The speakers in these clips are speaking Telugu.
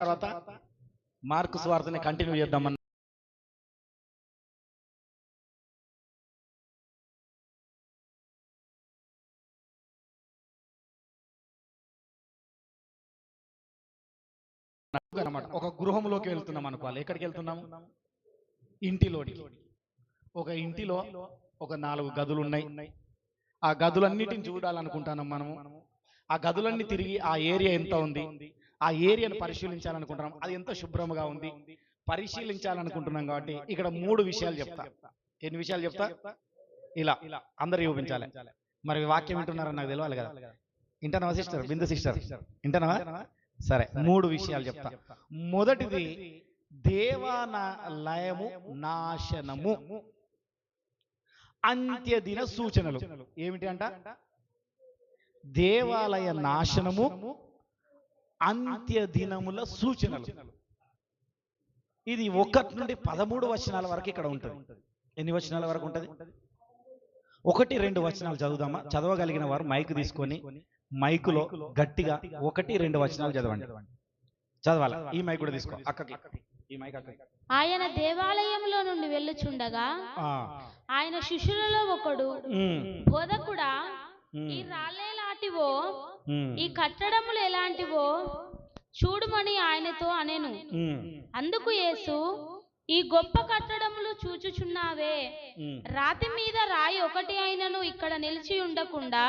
తర్వాత మార్కు సువార్తని కంటిన్యూ చేద్దామన్న అనమాట. ఒక గృహంలోకి వెళ్తున్నాం అనుకోవాలి. ఎక్కడికి వెళ్తున్నాము? ఇంటిలోకి. ఒక ఇంటిలో ఒక 4 గదులు ఉన్నాయి. ఆ గదులన్నిటిని చూడాలనుకుంటున్నాం మనము. ఆ గదులన్నీ తిరిగి ఆ ఏరియా ఎంత ఉంది, ఆ ఏరియాను పరిశీలించాలనుకుంటున్నాం. అది ఎంత శుభ్రంగా ఉంది పరిశీలించాలనుకుంటున్నాం. కాబట్టి ఇక్కడ 3 విషయాలు చెప్తా. ఎన్ని విషయాలు చెప్తా? ఇలా అందరు చూపించాలి. మరి వాక్యం వింటున్నారని నాకు తెలియాలి కదా. వింటానవా సిస్టర్? బిందు సిస్టర్ వింటానవా? సరే, 3 విషయాలు చెప్తా. మొదటిది దేవాలయము నాశనము, అంత్యదిన సూచనలు. ఏమిటి అంట? దేవాలయ నాశనము, అంత్యదినముల సూచనలు. ఇది 1 నుండి 13 వచనాల వరకు ఇక్కడ ఉంటుంది. ఎన్ని వచనాల వరకు ఉంటుంది? 1, 2 వచనాలు చదువుదామా? చదవగలిగిన వారు మైక్ తీసుకొని మైకులో గట్టిగా 1, 2 వచనాలు చదవండి. చదవాలి. ఈ మైక్ కూడా తీసుకో అక్కకి. ఈ మైక్ అక్కకి. ఆయన దేవాలయంలో నుండి వెళ్ళుచుండగా ఆయన శిష్యులలో ఒకడు, బోధకుడా, ఈ రాళ్ళేలాంటివో, ఈ కట్టడములు ఎలాంటివో చూడుమని ఆయనతో అనెను. అందుకు యేసు, ఈ గొప్ప కట్టడములు చూచుచున్నావే, రాతి మీద రాయి ఒకటి అయినను ఇక్కడ నిలిచి ఉండకుండా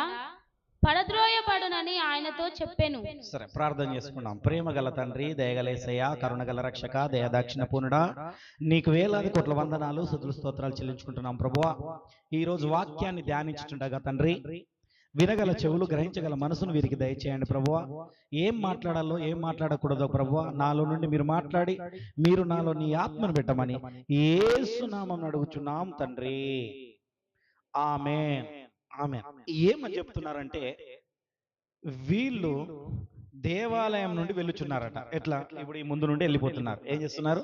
పడద్రోయబడునని ఆయనతో చెప్పెను. సరే, ప్రార్థన చేసుకున్నాం. ప్రేమ గల తండ్రి, దయగలేసయ్య, కరుణగల రక్షక, దయాదాక్షిణ పూర్ణుడా, నీకు వేలాది కోట్ల వందనాలు, స్తుతులు, స్తోత్రాలు చెల్లించుకుంటున్నాం ప్రభువా. ఈ రోజు వాక్యాన్ని ధ్యానించుచుండగా తండ్రి, వినగల చెవులు, గ్రహించగల మనసును వీరికి దయచేయండి ప్రభువా. ఏం మాట్లాడాలో ఏం మాట్లాడకూడదో ప్రభువా, నాలో నుండి మీరు మాట్లాడి మీరు నాలో నీ ఆత్మను పెట్టమని యేసు నామమున అడుగుచున్నాం తండ్రి. ఆమేన్, ఆమేన్. ఏమని చెప్తున్నారంటే, వీళ్ళు దేవాలయం నుండి వెళ్ళుచున్నారట. ఎట్లా? ఇప్పుడు ఈ ముందు నుండి వెళ్ళిపోతున్నారు. ఏం చేస్తున్నారు?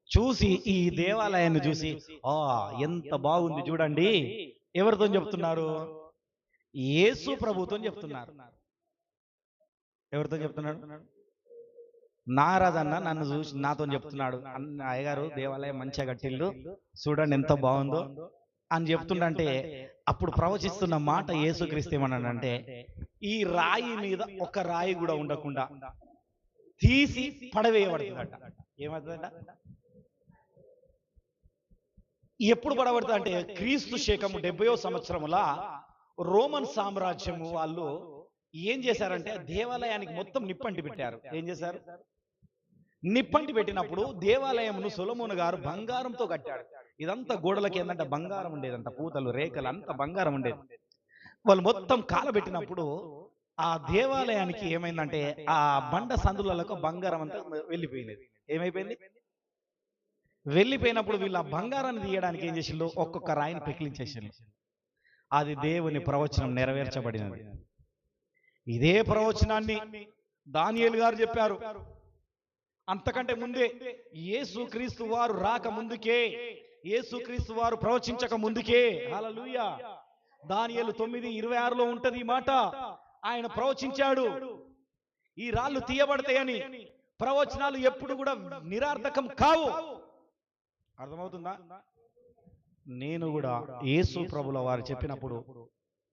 చూసి ఈ దేవాలయాన్ని చూసి ఎంత బాగుంది చూడండి. ఎవరితో చెప్తున్నారు? యేసు ప్రభుతో చెప్తున్నారు. ఎవరితో చెప్తున్నాడు? నారాజన్న నన్ను చూసి నాతో చెప్తున్నాడు, అయ్యగారు దేవాలయం మంచిగా కట్టిల్లు, చూడండి ఎంత బాగుందో అని చెప్తుండంటే, అప్పుడు ప్రవచిస్తున్న మాట యేసుక్రీస్తు ఏమన్నాడంటే, ఈ రాయి మీద ఒక రాయి కూడా ఉండకుండా తీసి పడవేయబడుతుందట. ఏమవుతుందట? ఎప్పుడు పడబడుతుంది అంటే, క్రీస్తు శకము 70వ సంవత్సరముల రోమన్ సామ్రాజ్యము వాళ్ళు ఏం చేశారంటే, దేవాలయానికి మొత్తం నిప్పంటి పెట్టారు. ఏం చేశారు? నిప్పంటి పెట్టినప్పుడు దేవాలయమును సొలొమోను గారు బంగారంతో కట్టాడు. ఇదంతా గోడలకి ఏంటంటే బంగారం ఉండేదంట, పూతలు, రేఖలు అంతా బంగారం ఉండేది. వాళ్ళు మొత్తం కాలబెట్టినప్పుడు ఆ దేవాలయానికి ఏమైందంటే, ఆ బండ సందులకు బంగారం అంతా వెళ్ళిపోయినది. ఏమైపోయింది? వెళ్ళిపోయినప్పుడు వీళ్ళు ఆ బంగారాన్ని తీయడానికి ఏం చేసిండ్రు? ఒక్కొక్క రాయిని పెకిలించేసిండ్రు. అది దేవుని ప్రవచనం నెరవేర్చబడినది. ఇదే ప్రవచనాన్ని దానియేలు గారు చెప్పారు. అంతకంటే ముందే, యేసుక్రీస్తు వారు రాక ముందుకే, యేసుక్రీస్తు వారు ప్రవచించక ముందుకే, హల్లెలూయా, దానియేలు 9:26లో ఉంటది ఈ మాట. ఆయన ప్రవచించాడు, ఈ రాళ్ళు తీయబడతాయని. ప్రవచనాలు ఎప్పుడు కూడా నిరర్థకం కావు. అర్థమవుతుందా? నేను కూడా యేసు ప్రభుల వారు చెప్పినప్పుడు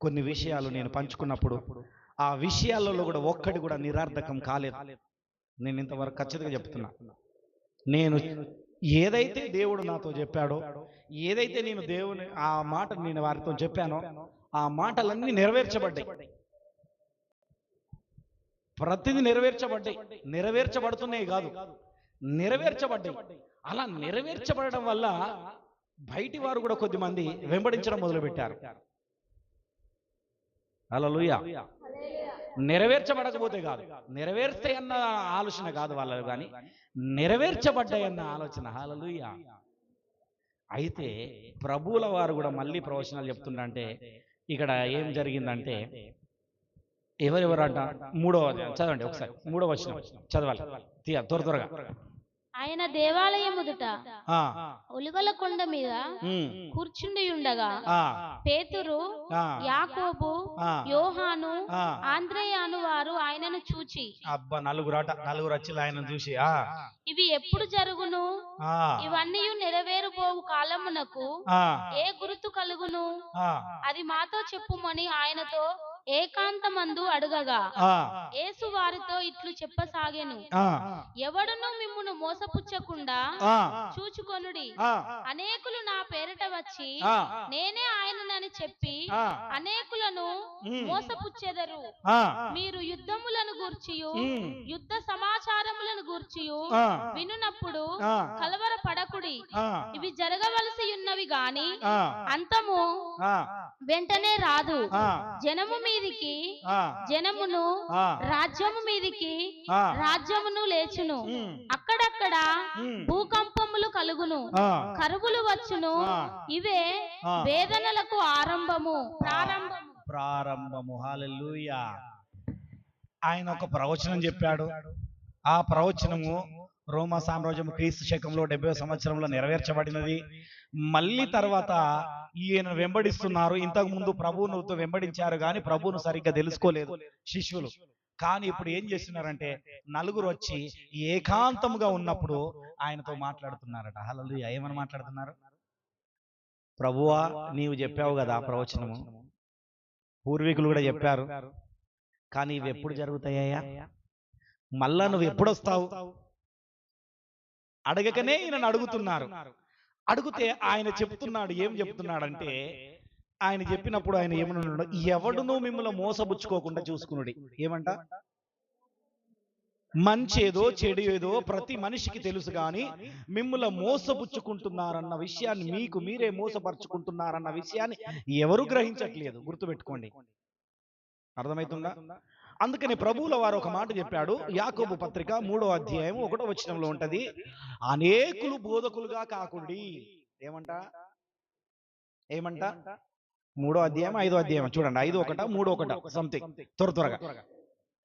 కొన్ని విషయాలు నేను పంచుకున్నప్పుడు ఆ విషయాలలో కూడా ఒక్కటి కూడా నిరర్థకం కాలేదు. నేను ఇంతవరకు ఖచ్చితంగా చెప్తున్నా. నేను ఏదైతే దేవుడు నాతో చెప్పాడో, ఏదైతే నేను దేవుని ఆ మాట నేను వారితో చెప్పానో, ఆ మాటలన్నీ నెరవేర్చబడ్డాయి. ప్రతిదీ నెరవేర్చబడ్డాయి. నెరవేర్చబడుతున్నాయి కాదు, నెరవేర్చబడ్డాయి. అలా నెరవేర్చబడడం వల్ల బయటి వారు కూడా కొద్దిమంది వెంబడించడం మొదలుపెట్టారు. హల్లెలూయా. నెరవేర్చబడకపోతే కాదు, నెరవేర్స్తాయన్న ఆలోచన కాదు వాళ్ళకు, కానీ నెరవేర్చబడ్డాయన్న ఆలోచన. హల్లెలూయా. అయితే ప్రభువుల వారు కూడా మళ్ళీ ప్రవచనాలు చెప్తుండంటే, ఇక్కడ ఏం జరిగిందంటే, ఎవరెవరంట? 3వ అధ్యాయం చదవండి ఒకసారి. 3వ వచనం చదవాలి, త్వరగా. ఆయన దేవాలయముదుట ఆ, ఒలివల కొండ మీద ఉమ్, కూర్చుండి ఉండగా ఆ, పేతురు, ఆ, యాకోబు, ఆ, యోహాను, ఆ. ఆంద్రేయాను వారు ఆయనను చూచి, అబ్బా నలుగురు వచ్చి ఆయన చూసి ఇవి ఎప్పుడు జరుగును? ఆ, ఇవన్నీ నెరవేరుపోవు కాలమునకు ఆ, ఏ గుర్తు కలుగును? ఆ, అది మాతో చెప్పుమని ఆయనతో ఏకాంతమందు అడుగగా, ఆ, యేసు వారితో ఇట్లు చెప్పసాగెను, ఆ, ఎవడును మిమ్మును మోసపుచ్చకుండా ఆ, చూచుకొనుడి. ఆ, అనేకులు నా పేరిట వచ్చి ఆ, నేనే ఆయననని చెప్పి ఆ, అనేకులను ఉమ్, మోసపుచ్చెదరు. ఆ, మీరు యుద్ధములను గూర్చియు ఉమ్, యుద్ధ సమాచారములను గూర్చియు ఆ, వినునప్పుడు ఆ, కలవరపడకుడి. ఆ, ఇవి జరగవలసి ఉన్నవి గాని ఆ, అంతము ఆ, వెంటనే రాదు. ఆ, జనము మీదికి ఆ, జనమును, ఆ, రాజ్యము మీదికి ఆ, రాజ్యమును లేచును. ఉమ్, అక్కడక్కడ ఉమ్, భూకంపములు కలుగును, ఆ, కరువులు వచ్చును. ఆ, ఇవే ఆ. వేదనలకు ప్రారంభము. హల్లెలూయా. ఆయన ఒక ప్రవచనం చెప్పాడు. ఆ ప్రవచనము రోమా సామ్రాజ్యం క్రీస్తు శకంలో 70వ సంవత్సరంలో నెరవేర్చబడినది. మళ్ళీ తర్వాత ఈయన వెంబడిస్తున్నారు. ఇంతకు ముందు ప్రభువును వెంబడించారు కానీ ప్రభువును సరిగ్గా తెలుసుకోలేదు శిష్యులు. కానీ ఇప్పుడు ఏం చేస్తున్నారంటే నలుగురు వచ్చి ఏకాంతముగా ఉన్నప్పుడు ఆయనతో మాట్లాడుతున్నారట. హల్లెలూయా. ఏమని మాట్లాడుతున్నారు? ప్రభువా, నీవు చెప్పావు కదా ఆ ప్రవచనము, పూర్వీకులు కూడా చెప్పారు, కానీ ఇవి ఎప్పుడు జరుగుతాయ్యా? మళ్ళా నువ్వు ఎప్పుడు వస్తావు? అడగకనే ఈయనను అడుగుతున్నారు. అడిగితే ఆయన చెప్తున్నాడు. ఏం చెప్తున్నాడంటే, ఆయన చెప్పినప్పుడు ఆయన ఏమన్నాడు? ఎవడునూ మిమ్మల్ని మోసబుచ్చుకోకుండా చూసుకునుడి. ఏమంట? మంచేదో చెడు ఏదో ప్రతి మనిషికి తెలుసు, కానీ మిమ్మల్ని మోసపుచ్చుకుంటున్నారన్న విషయాన్ని, మీకు మీరే మోసపరుచుకుంటున్నారన్న విషయాన్ని ఎవరు గ్రహించట్లేదు. గుర్తుపెట్టుకోండి. అర్థమవుతుందా? అందుకని ప్రభువుల వారు ఒక మాట చెప్పాడు. యాకోబు పత్రిక 3వ అధ్యాయం 1వ వచనంలో ఉంటది, అనేకులు బోధకులుగా కాకుండి. ఏమంట? 3వ అధ్యాయం 5వ అధ్యాయం చూడండి. 5:1 3:1 సంథింగ్, త్వరగా.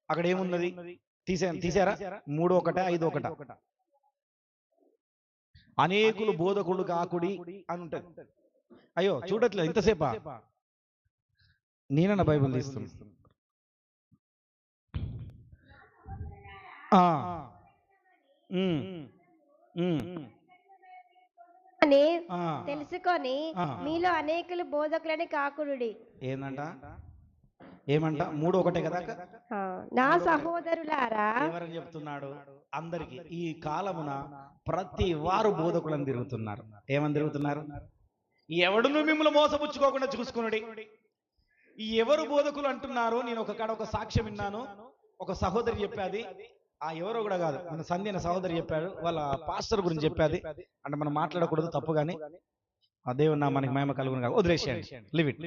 అక్కడ ఏమున్నది? తీసారా? 3:1 5:1. అనేకులు బోధకులు కాకుడి అని ఉంటది. అయ్యో చూడట్లేదు ఇంతసేపా? నేనన్న బైబిల్ తీస్తున్నా. తెలుసుకొని మీలో అనేకులు బోధకులని కాకుడి. ఏమంట? 3:1 కదా. నా సహోదరులారా, ఎవరని చెప్తున్నాడు? అందరికి. ఈ కాలమున ప్రతి వారు బోధకులను తిరుగుతున్నారు. ఏమని తిరుగుతున్నారు? ఎవడును మిమ్మల్ని మోసపుచ్చుకోకుండా చూసుకునుడి. ఎవరు బోధకులు అంటున్నారు? నేను ఒక సాక్ష్యం విన్నాను. ఒక సహోదరి చెప్పాది. ఆ ఎవరో కూడా కాదు, మన సంధ్యన సహోదరి చెప్పాడు. వాళ్ళ పాస్టర్ గురించి చెప్పాది. అంటే మనం మాట్లాడకూడదు, తప్పు. కానీ ఆ దేవుని నామానికి మహిమ కలుగును కాక వదిలేసేయండి. Live it.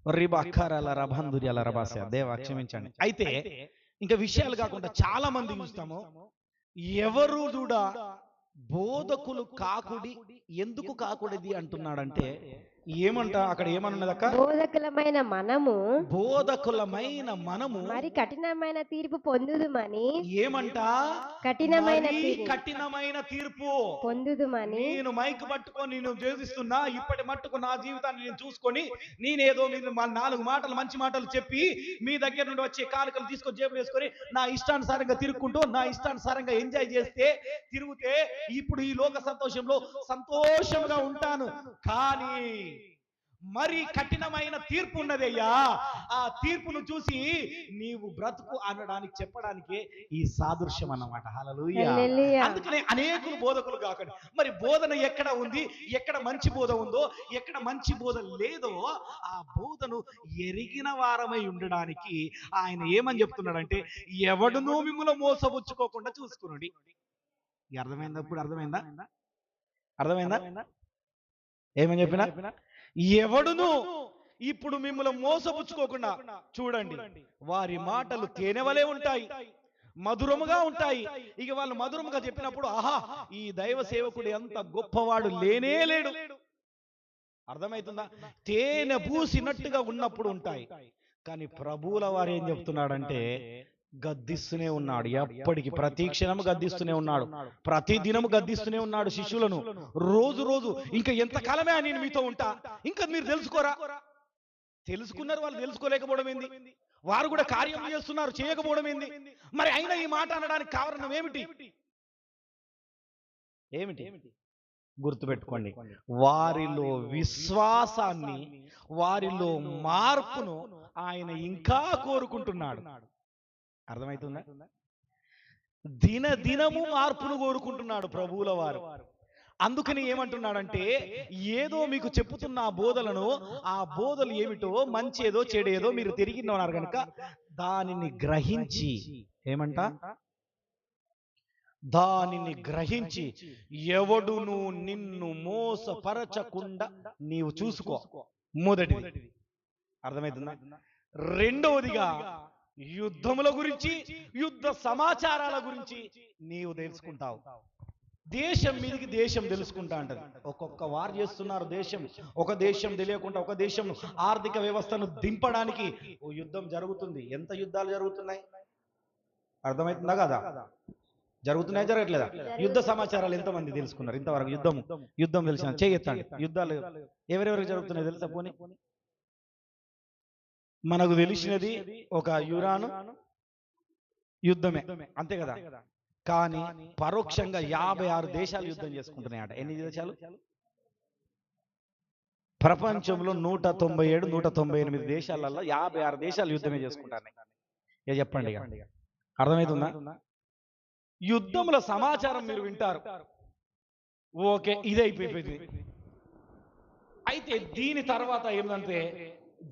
రిబా అఖారాల రబంధుర్యాల రబాస దేవ క్షమించండి. అయితే ఇంకా విషయాలు కాకుండా చాలా మంది చూస్తాము. ఎవరు కూడా బోధకులు కాకుడి. ఎందుకు కాకూడది అంటున్నాడంటే, ఏమంట? అక్కడ ఏమన్నదక్క? బోధకులమైన మనము మరి కఠినమైన తీర్పు పొందుదుమని. ఏమంట? కఠినమైన తీర్పు పొందుదుమని. నేను మైక్ పట్టుకొని నేను చేస్తున్నా. ఇప్పటి మట్టుకు నా జీవితాన్ని నేను చూసుకొని, నేనేదో మీరు 4 మాటలు మంచి మాటలు చెప్పి మీ దగ్గర నుండి వచ్చే కానుకలు తీసుకొని జేబులు వేసుకొని నా ఇష్టానుసారంగా తిరుగుకుంటూ నా ఇష్టానుసారంగా ఎంజాయ్ చేస్తే తిరిగితే ఇప్పుడు ఈ లోక సంతోషంగా ఉంటాను. కానీ మరి కఠినమైన తీర్పు ఉన్నదయ్యా. ఆ తీర్పును చూసి నీవు బ్రతుకు అనడానికి చెప్పడానికి ఈ సాదృశ్యం అన్నమాట. హల్లెలూయా. అందుకనే అనేకులు బోధకులు కాకండి. మరి బోధన ఎక్కడ ఉంది? ఎక్కడ మంచి బోధ ఉందో, ఎక్కడ మంచి బోధ లేదో ఆ బోధను ఎరిగిన వారమై ఉండడానికి ఆయన ఏమని చెప్తున్నాడంటే, ఎవడునూ మిమ్మల్ని మోసపుచ్చుకోకుండా చూసుకునండి. అర్థమైందా? ఇప్పుడు అర్థమైందా? ఏమని చెప్పినా? ఎవడును ఇప్పుడు మిమ్మల్ని మోసపుచ్చుకోకుండా చూడండి. వారి మాటలు తేనెవలే ఉంటాయి, మధురముగా ఉంటాయి. ఇక వాళ్ళు మధురముగా చెప్పినప్పుడు ఆహా, ఈ దైవ సేవకుడు ఎంత గొప్పవాడు, లేనే లేడు. అర్థమవుతుందా? తేనె పూసినట్టుగా ఉన్నప్పుడు ఉంటాయి. కానీ ప్రభువుల వారు ఏం చెప్తున్నాడంటే, గద్దిస్తూనే ఉన్నాడు. ఎప్పటికి ప్రతి క్షణం గద్దిస్తూనే ఉన్నాడు. ప్రతి దినము గద్దిస్తూనే ఉన్నాడు శిష్యులను. రోజు రోజు ఇంకా ఎంతకాలమే నేను మీతో ఉంటా, ఇంకా మీరు తెలుసుకోరా? తెలుసుకున్నారు వాళ్ళు, తెలుసుకోలేకపోవడం ఏంది? వారు కూడా కార్యం చేస్తున్నారు, చేయకపోవడం ఏంది? మరి అయినా ఈ మాట అనడానికి కారణం ఏమిటి? గుర్తుపెట్టుకోండి, వారిలో విశ్వాసాన్ని, వారిలో మార్పును ఆయన ఇంకా కోరుకుంటున్నాడు. అర్థమవుతుందా? దినదినము మార్పును కోరుకుంటున్నాడు ప్రభువుల వారు. అందుకని ఏమంటున్నాడంటే, ఏదో మీకు చెప్పుతున్న ఆ బోధలను, ఆ బోధలు ఏమిటో, మంచేదో చెడేదో మీరు తిరిగి ఉన్నారు కనుక దానిని గ్రహించి, ఏమంట, దానిని గ్రహించి ఎవడును నిన్ను మోసపరచకుండా నీవు చూసుకో. మొదటిది. అర్థమవుతుందా? రెండవదిగా యుద్ధముల గురించి, యుద్ధ సమాచారాల గురించి నీవు తెలుసుకుంటావు. దేశం మీదికి దేశం తెలుసుకుంటా అంటది. ఒక్కొక్క వారు చేస్తున్నారు దేశం. ఒక దేశం తెలియకుండా ఒక దేశం ఆర్థిక వ్యవస్థను దింపడానికి ఓ యుద్ధం జరుగుతుంది. ఎంత యుద్ధాలు జరుగుతున్నాయి? అర్థమవుతుందా కదా? జరుగుతున్నాయా, జరగట్లేదా? యుద్ధ సమాచారాలు ఎంతమంది తెలుసుకున్నారు ఇంతవరకు? యుద్ధం తెలిసిన చేయెత్తండి. యుద్ధాలు ఎవరెవరికి జరుగుతున్నాయి తెలుసా? పోనీ మనకు తెలిసినది ఒక యురాను యుద్ధమే, అంతే కదా? కానీ పరోక్షంగా 56 దేశాలు యుద్ధం చేసుకుంటున్నాయట. ఎన్ని దేశాలు? ప్రపంచంలో 197, 198 దేశాలలో 56 దేశాలు యుద్ధమే చేసుకుంటున్నాయి. చెప్పండి, అర్థమవుతుందా? యుద్ధముల సమాచారం మీరు వింటారు, ఓకే, ఇదే అయిపోయింది. అయితే దీని తర్వాత ఏంటంటే,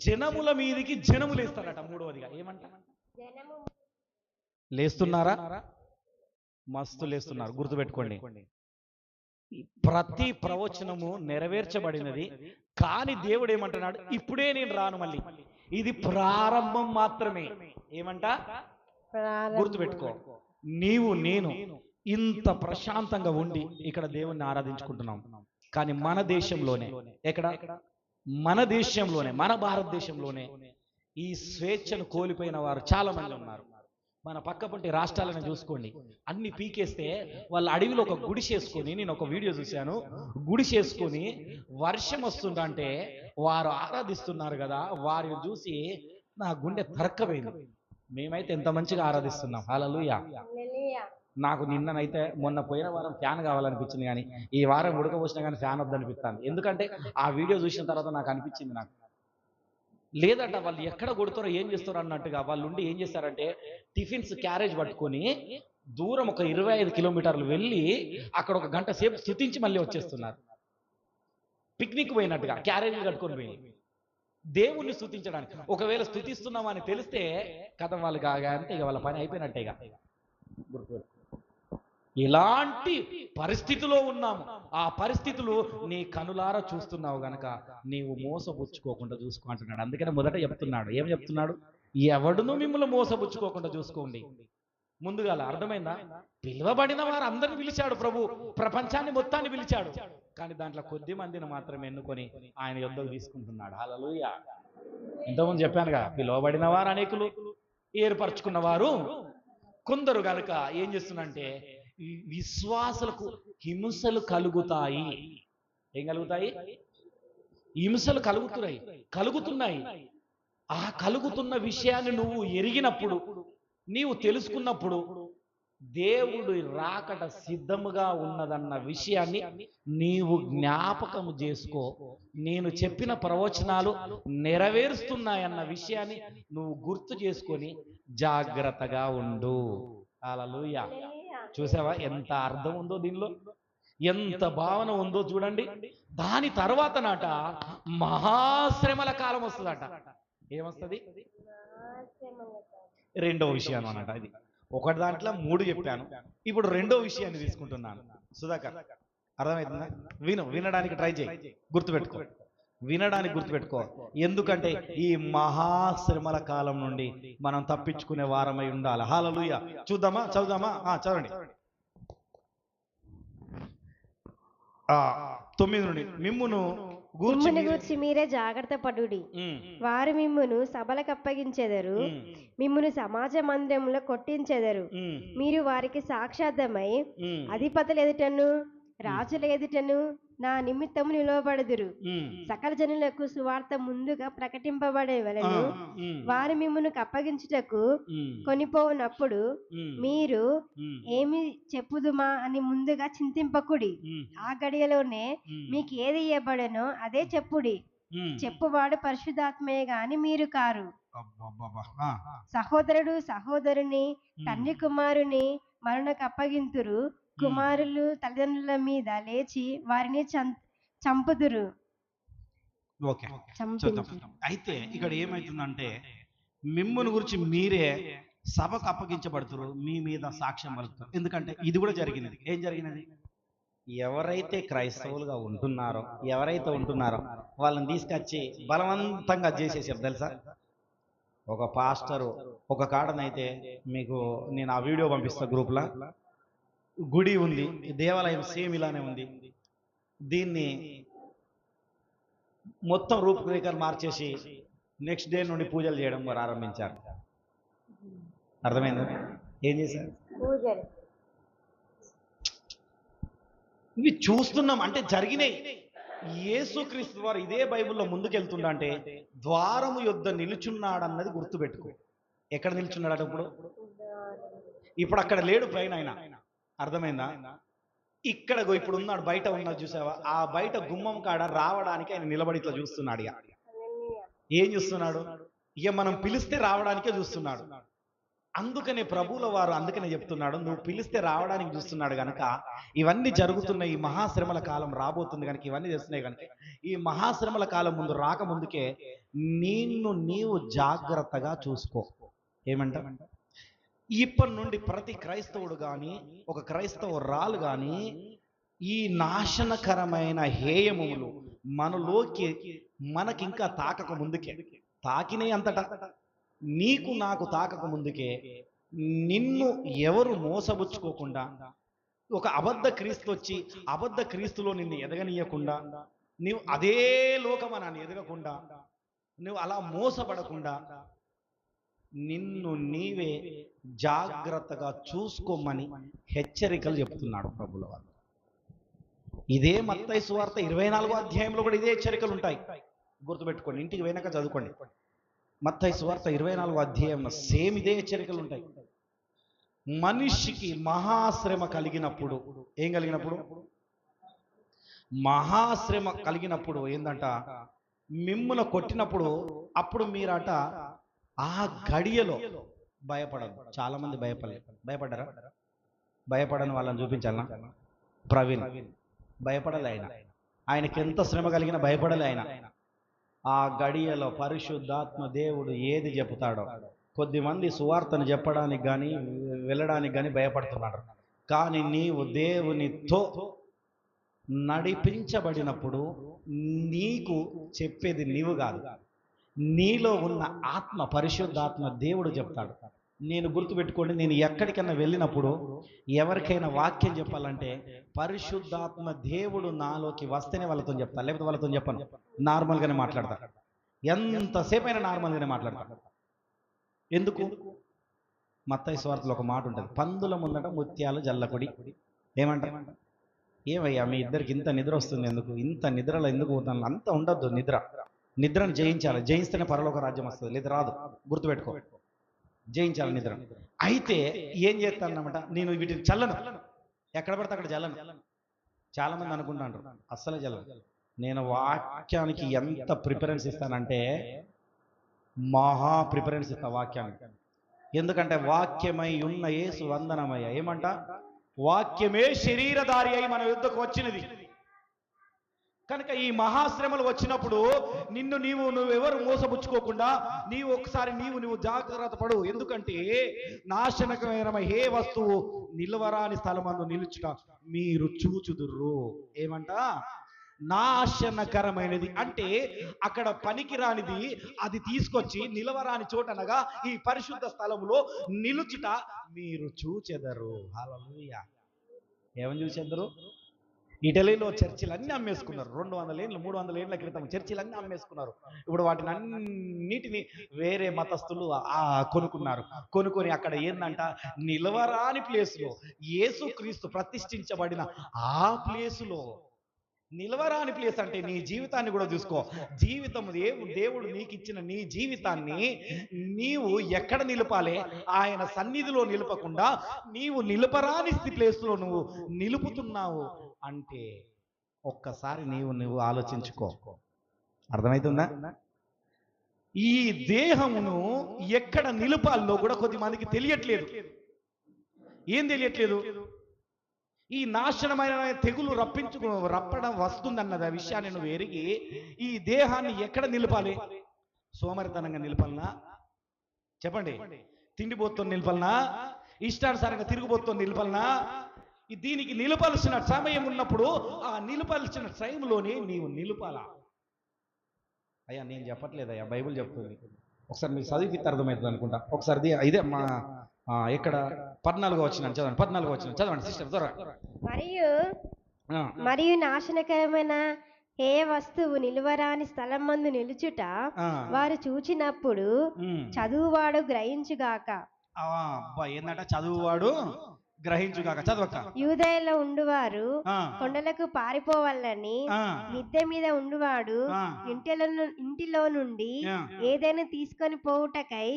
జనముల మీదికి జనములు లేస్తారట. మూడవదిగా ఏమంట? లేస్తున్నారా? మస్తు లేస్తున్నారు. గుర్తుపెట్టుకోండి, ప్రతి ప్రవచనము నెరవేర్చబడినది. కానీ దేవుడు ఏమంటున్నాడు? ఇప్పుడే నేను రాను, మళ్ళీ ఇది ప్రారంభం మాత్రమే. ఏమంట? గుర్తుపెట్టుకో, నీవు నేను ఇంత ప్రశాంతంగా ఉండి ఇక్కడ దేవుణ్ణి ఆరాధించుకుంటున్నాం. కానీ మన దేశంలోనే, ఎక్కడ? మన దేశంలోనే, మన భారతదేశంలోనే ఈ స్వేచ్ఛను కోల్పోయిన వారు చాలా మంది ఉన్నారు. మన పక్కపంటి రాష్ట్రాలను చూసుకోండి, అన్ని పీకేస్తే వాళ్ళ అడవిలో ఒక గుడిసేసుకొని, నేను ఒక వీడియో చూశాను, గుడిసేసుకొని వర్షం వస్తుందంటే వారు ఆరాధిస్తున్నారు కదా, వారిని చూసి నా గుండె తర్కమైంది. మేమైతే ఎంత మంచిగా ఆరాధిస్తున్నాం. హల్లెలూయా. నాకు నిన్ననైతే, మొన్న పోయిన వారం ఫ్యాన్ కావాలనిపించింది, కానీ ఈ వారం ఉడకపోసినా కానీ ఫ్యాన్ వద్దనిపిస్తాను. ఎందుకంటే ఆ వీడియో చూసిన తర్వాత నాకు అనిపించింది, నాకు లేదంట వాళ్ళు ఎక్కడ కొడుతారో ఏం చేస్తారో అన్నట్టుగా వాళ్ళు ఉండి ఏం చేస్తారంటే, టిఫిన్స్ క్యారేజ్ పట్టుకొని దూరం ఒక 25 కిలోమీటర్లు వెళ్ళి అక్కడ ఒక గంట సేపు స్తుతించి మళ్ళీ వచ్చేస్తున్నారు. పిక్నిక్ పోయినట్టుగా క్యారేజీలు కట్టుకొని పోయి దేవుణ్ణి స్తుతించడానికి. ఒకవేళ స్తుతిస్తున్నామని తెలిస్తే కథ వాళ్ళు కాగా అంటే ఇక వాళ్ళ పని అయిపోయినట్టే. ఇలాంటి పరిస్థితిలో ఉన్నాము. ఆ పరిస్థితులు నీ కనులారా చూస్తున్నావు గనక నీవు మోసపుచ్చుకోకుండా చూసుకో అంటున్నాడు. అందుకని మొదట చెప్తున్నాడు, ఏం చెప్తున్నాడు? ఎవడును మిమ్మల్ని మోసపుచ్చుకోకుండా చూసుకోండి. ముందుగా అర్థమైందా? పిలువబడిన వారు అందరిని పిలిచాడు ప్రభు, ప్రపంచాన్ని మొత్తాన్ని పిలిచాడు. కానీ దాంట్లో కొద్ది మందిని మాత్రమే ఎన్నుకొని ఆయన యొద్దకు తీసుకుంటున్నాడు. హల్లెలూయా. ఇంతకుముందు చెప్పానుగా, పిలువబడిన వారు అనేకులు, ఏర్పరచుకున్న వారు కొందరు గనుక ఏం చేస్తున్నంటే, విశ్వాసులకు హింసలు కలుగుతాయి. ఏం కలుగుతాయి? హింసలు కలుగుతున్నాయి. ఆ కలుగుతున్న విషయాన్ని నువ్వు ఎరిగినప్పుడు, నీవు తెలుసుకున్నప్పుడు, దేవుడు రాకట సిద్ధముగా ఉన్నదన్న విషయాన్ని నీవు జ్ఞాపకము చేసుకో. నేను చెప్పిన ప్రవచనాలు నెరవేరుస్తున్నాయన్న విషయాన్ని నువ్వు గుర్తు చేసుకొని జాగ్రత్తగా ఉండు. హల్లెలూయా. చూసావా ఎంత అర్థం ఉందో దీనిలో, ఎంత భావన ఉందో చూడండి. దాని తర్వాత నాట మహాశ్రమల కాలం వస్తుందట. ఏమొస్తుంది? రెండవ విషయం అన్నట. అది ఒకటి దాంట్లో 3 చెప్పాను, ఇప్పుడు రెండో విషయాన్ని తీసుకుంటున్నాను. సుధాకర్, అర్థమవుతుందా? వినడానికి ట్రై చేయి, గుర్తుపెట్టుకో, వినడానికి గుర్తుపెట్టుకో. ఎందుకంటే ఈ మహాశ్రమల కాలం నుండి మనం తప్పించుకునే వారమై ఉండాలి. హల్లెలూయా. చదువుదామా? చదవండి. 9 నుండి. మిమ్మును మిమ్మును గూర్చి మీరే జాగ్రత్త పడుడి. వారు మిమ్మును సభలకు అప్పగించెదరు, మిమ్మును సమాజ మందిరంలో కొట్టించెదరు. మీరు వారికి సాక్షార్థమై అధిపతుల ఎదుటను రాజుల ఎదుటను నా నిమిత్తము నిలవబడుదురు. సకల జనులకు సువార్త ముందుగా ప్రకటింపబడే వలెను వారు మిమ్మును అప్పగించుటకు కొనిపోవునప్పుడు మీరు ఏమి చెప్పుదుమా అని ముందుగా చింతింపకుడి. ఆ గడియలోనే మీకు ఏది ఇవ్వబడనో అదే చెప్పుడి. చెప్పువాడు పరిశుద్ధాత్మే గాని మీరు కారు. సహోదరుడు సహోదరుని తండ్రి కుమారుని మరణకు అప్పగింతురు. కుమారులు తల్లిదండ్రుల మీద లేచి వారిని చంపుదురు. ఓకే, అయితే ఇక్కడ ఏమైతుందంటే మిమ్మును గురించి మీరే సభకు అప్పగించబడుతురు, మీ మీద సాక్ష్యం పలుకుతారు. ఎందుకంటే ఇది కూడా జరిగినది. ఏం జరిగినది? ఎవరైతే క్రైస్తవులుగా ఉంటున్నారో వాళ్ళని తీసుకొచ్చి బలవంతంగా చేసేసారు. తెలుసా, ఒక పాస్టరు ఒక కాడనైతే మీకు నేను ఆ వీడియో పంపిస్తా గ్రూప్లో. గుడి ఉంది, దేవాలయం సేమ్ ఇలానే ఉంది. దీన్ని మొత్తం రూపురేఖలు మార్చేసి నెక్స్ట్ డే నుండి పూజలు చేయడం ప్రారంభించారు. అర్థమైందా? ఏం చేశారు? ఇవి చూస్తున్నాం అంటే జరిగినాయి. యేసుక్రీస్తు వారు ఇదే బైబిల్లో ముందుకెళ్తుండ అంటే ద్వారము యొద్ద నిలుచున్నాడన్నది గుర్తుపెట్టుకో. ఎక్కడ నిలుచున్నాడు? ఇప్పుడు అక్కడ లేడు పైన ఆయన. అర్థమైందా? ఇక్కడ ఇప్పుడు ఉన్నాడు, బయట ఉన్నాడు. చూసావా? ఆ బయట గుమ్మం కాడ రావడానికి ఆయన నిలబడి ఇట్లా చూస్తున్నాడు. ఏం చూస్తున్నాడు? ఇక మనం పిలిస్తే రావడానికే చూస్తున్నాడు. అందుకనే ప్రభువుల వారు అందుకనే చెప్తున్నాడు, నువ్వు పిలిస్తే రావడానికి చూస్తున్నాడు కనుక ఇవన్నీ జరుగుతున్నాయి. ఈ మహాశ్రమల కాలం రాబోతుంది కనుక ఇవన్నీ చేస్తున్నాయి కనుక ఈ మహాశ్రమల కాలం ముందు రాకముందుకే నిన్ను నీవు జాగ్రత్తగా చూసుకో. ఏమంట? ఇప్పటి నుండి ప్రతి క్రైస్తవుడు కానీ ఒక క్రైస్తవురాలు కానీ ఈ నాశనకరమైన హేయములు మనలోకి మనకింకా తాకక ముందుకే, తాకినే అంతటా నీకు నాకు తాకక ముందుకే నిన్ను ఎవరు మోసబుచ్చుకోకుండా, ఒక అబద్ధ క్రీస్తు వచ్చి అబద్ధ క్రీస్తులో నిన్ను ఎదగనీయకుండా, నీవు అదే లోకమనాన్ని ఎదగకుండా, నువ్వు అలా మోసపడకుండా నిన్ను నీవే జాగ్రత్తగా చూసుకోమని హెచ్చరికలు చెప్తున్నాడు ప్రభువుల వారు. ఇదే మత్తయి సువార్త 24వ అధ్యాయంలో కూడా ఇదే హెచ్చరికలు ఉంటాయి. గుర్తుపెట్టుకోండి, ఇంటికి పోయినాక చదువుకోండి. మత్తయి సువార్త 24వ అధ్యాయంలో సేమ్ ఇదే హెచ్చరికలు ఉంటాయి. మనిషికి మహాశ్రమ కలిగినప్పుడు, ఏం కలిగినప్పుడు? మహాశ్రమ కలిగినప్పుడు ఏందంట? మిమ్మును కొట్టినప్పుడు అప్పుడు మీరట ఆ గడియలో భయపడదు. చాలా మంది భయపడ్డారా? భయపడని వాళ్ళని చూపించాలనా? ప్రవీణ్ భయపడలే. ఆయనకి ఎంత శ్రమ కలిగినా భయపడలే ఆయన. ఆ గడియలో పరిశుద్ధాత్మ దేవుడు ఏది చెప్తాడో, కొద్దిమంది సువార్తను చెప్పడానికి కానీ వెళ్ళడానికి కానీ భయపడుతున్నాడు. కానీ నీవు దేవునితో నడిపించబడినప్పుడు నీకు చెప్పేది నీవు కాదు, నీలో ఉన్న ఆత్మ, పరిశుద్ధాత్మ దేవుడు చెప్తాడు. నేను గుర్తుపెట్టుకోండి, నేను ఎక్కడికైనా వెళ్ళినప్పుడు ఎవరికైనా వాక్యం చెప్పాలంటే పరిశుద్ధాత్మ దేవుడు నాలోకి వస్తేనే వాళ్ళతో చెప్తాను, లేకపోతే వాళ్ళతో చెప్పను. నార్మల్గానే మాట్లాడతా, ఎంతసేపు అయినా నార్మల్గానే మాట్లాడతా. ఎందుకు? మత్తయి సువార్తలో ఒక మాట ఉంటుంది, పందుల ముందట ముత్యాలు జల్లకుడి. ఏమంటారు? ఏమయ్యా మీ ఇద్దరికి ఇంత నిద్ర వస్తుంది ఎందుకు? ఇంత నిద్రలో ఎందుకు పోతాను? అంత ఉండద్దు. నిద్రను జయించాలి. జయిస్తేనే పరలోక రాజ్యం వస్తుంది, లేదా రాదు. గుర్తుపెట్టుకో, జయించాలి నిద్ర. అయితే ఏం చేస్తానన్నమాట, నేను వీటిని చల్లను, ఎక్కడ పడితే అక్కడ చల్లను. చాలా మంది అనుకుంటారు అస్సలే చల్లను. నేను వాక్యానికి ఎంత ప్రిఫరెన్స్ ఇస్తానంటే మహా ప్రిఫరెన్స్ ఇస్తా వాక్యానికి. ఎందుకంటే వాక్యమై ఉన్న యేసు వందనమయ్య. ఏమంట? వాక్యమే శరీరధారి అయి మన యుద్ధకు వచ్చినది కనుక ఈ మహాశ్రమలు వచ్చినప్పుడు నువ్వెవరు మోసపుచ్చుకోకుండా నీవు ఒకసారి నీవు జాగ్రత్త పడు. ఎందుకంటే నాశనకమైన ఏ వస్తువు నిలవరాని స్థలమందు నిలుచుట మీరు చూచుదురు. ఏమంట? నాశనకరమైనది అంటే అక్కడ పనికిరానిది అది తీసుకొచ్చి నిలవరాని చోటనగా ఈ పరిశుద్ధ స్థలములో నిలుచుట మీరు చూచెదరు. హల్లెలూయా. ఏమని చూచెదరు? ఇటలీలో చర్చిలు అన్నీ అమ్మేసుకున్నారు. 200 ఏళ్ళు 300 ఏళ్ల క్రితం చర్చిలు అన్నీ అమ్మేసుకున్నారు. ఇప్పుడు వాటిని అన్నిటిని వేరే మతస్థులు కొనుక్కొని అక్కడ ఏందంట, నిలవరాని ప్లేసులో యేసుక్రీస్తు ప్రతిష్ఠించబడిన ఆ ప్లేసులో, నిలవరాని ప్లేస్ అంటే నీ జీవితాన్ని కూడా చూసుకో. జీవితం దేవుడు నీకు ఇచ్చిన నీ జీవితాన్ని నీవు ఎక్కడ నిలపాలి? ఆయన సన్నిధిలో నిలపకుండా నీవు నిలపరాని ప్లేస్లో నువ్వు నిలుపుతున్నావు అంటే ఒక్కసారి నువ్వు ఆలోచించుకో. అర్థమవుతుందా? ఈ దేహమును ఎక్కడ నిలపాలో కూడా కొద్దిమందికి తెలియట్లేదు. ఏం తెలియట్లేదు? ఈ నాశనమైన తెగులు రప్పడం వస్తుందన్నది ఆ విషయాన్ని నువ్వు ఎరిగి ఈ దేహాన్ని ఎక్కడ నిలపాలి? సోమరితనంగా నిలపాలనా? చెప్పండి. తిండిపోతో నిలపాలనా? ఇష్టానుసారంగా తిరిగిపోతో నిలపాలనా? దీనికి నిలపాల్సిన సమయం ఉన్నప్పుడు ఆ నిలపాల్సిన టైంలోనే నీవు నిలపాలా? అయ్యా నేను చెప్పట్లేదయ్యా, బైబిల్ చెప్తుంది. ఒకసారి మీకు చదివితే అర్థమవుతుంది అనుకుంటా. ఒకసారి ఇదే మా ఇక్కడ 14వ వచనం చదవండి. 14వ వచనం చదవండి సిస్టర్ త్వరగా. మరియు నాశనకరమైన ఏ వస్తువు నిలువరాని స్థలం మందు నిలుచుట వారు చూచినప్పుడు చదువువాడు గ్రహించుగాక. ఏందట? చదువువాడు గ్రహించుగాక. చదవక. యూదయలో ఉండువారు కొండలకు పారిపోవాలని మిద్దె మీద ఉండువాడు ఇంటిలో నుండి ఏదైనా తీసుకొని పోవుటకై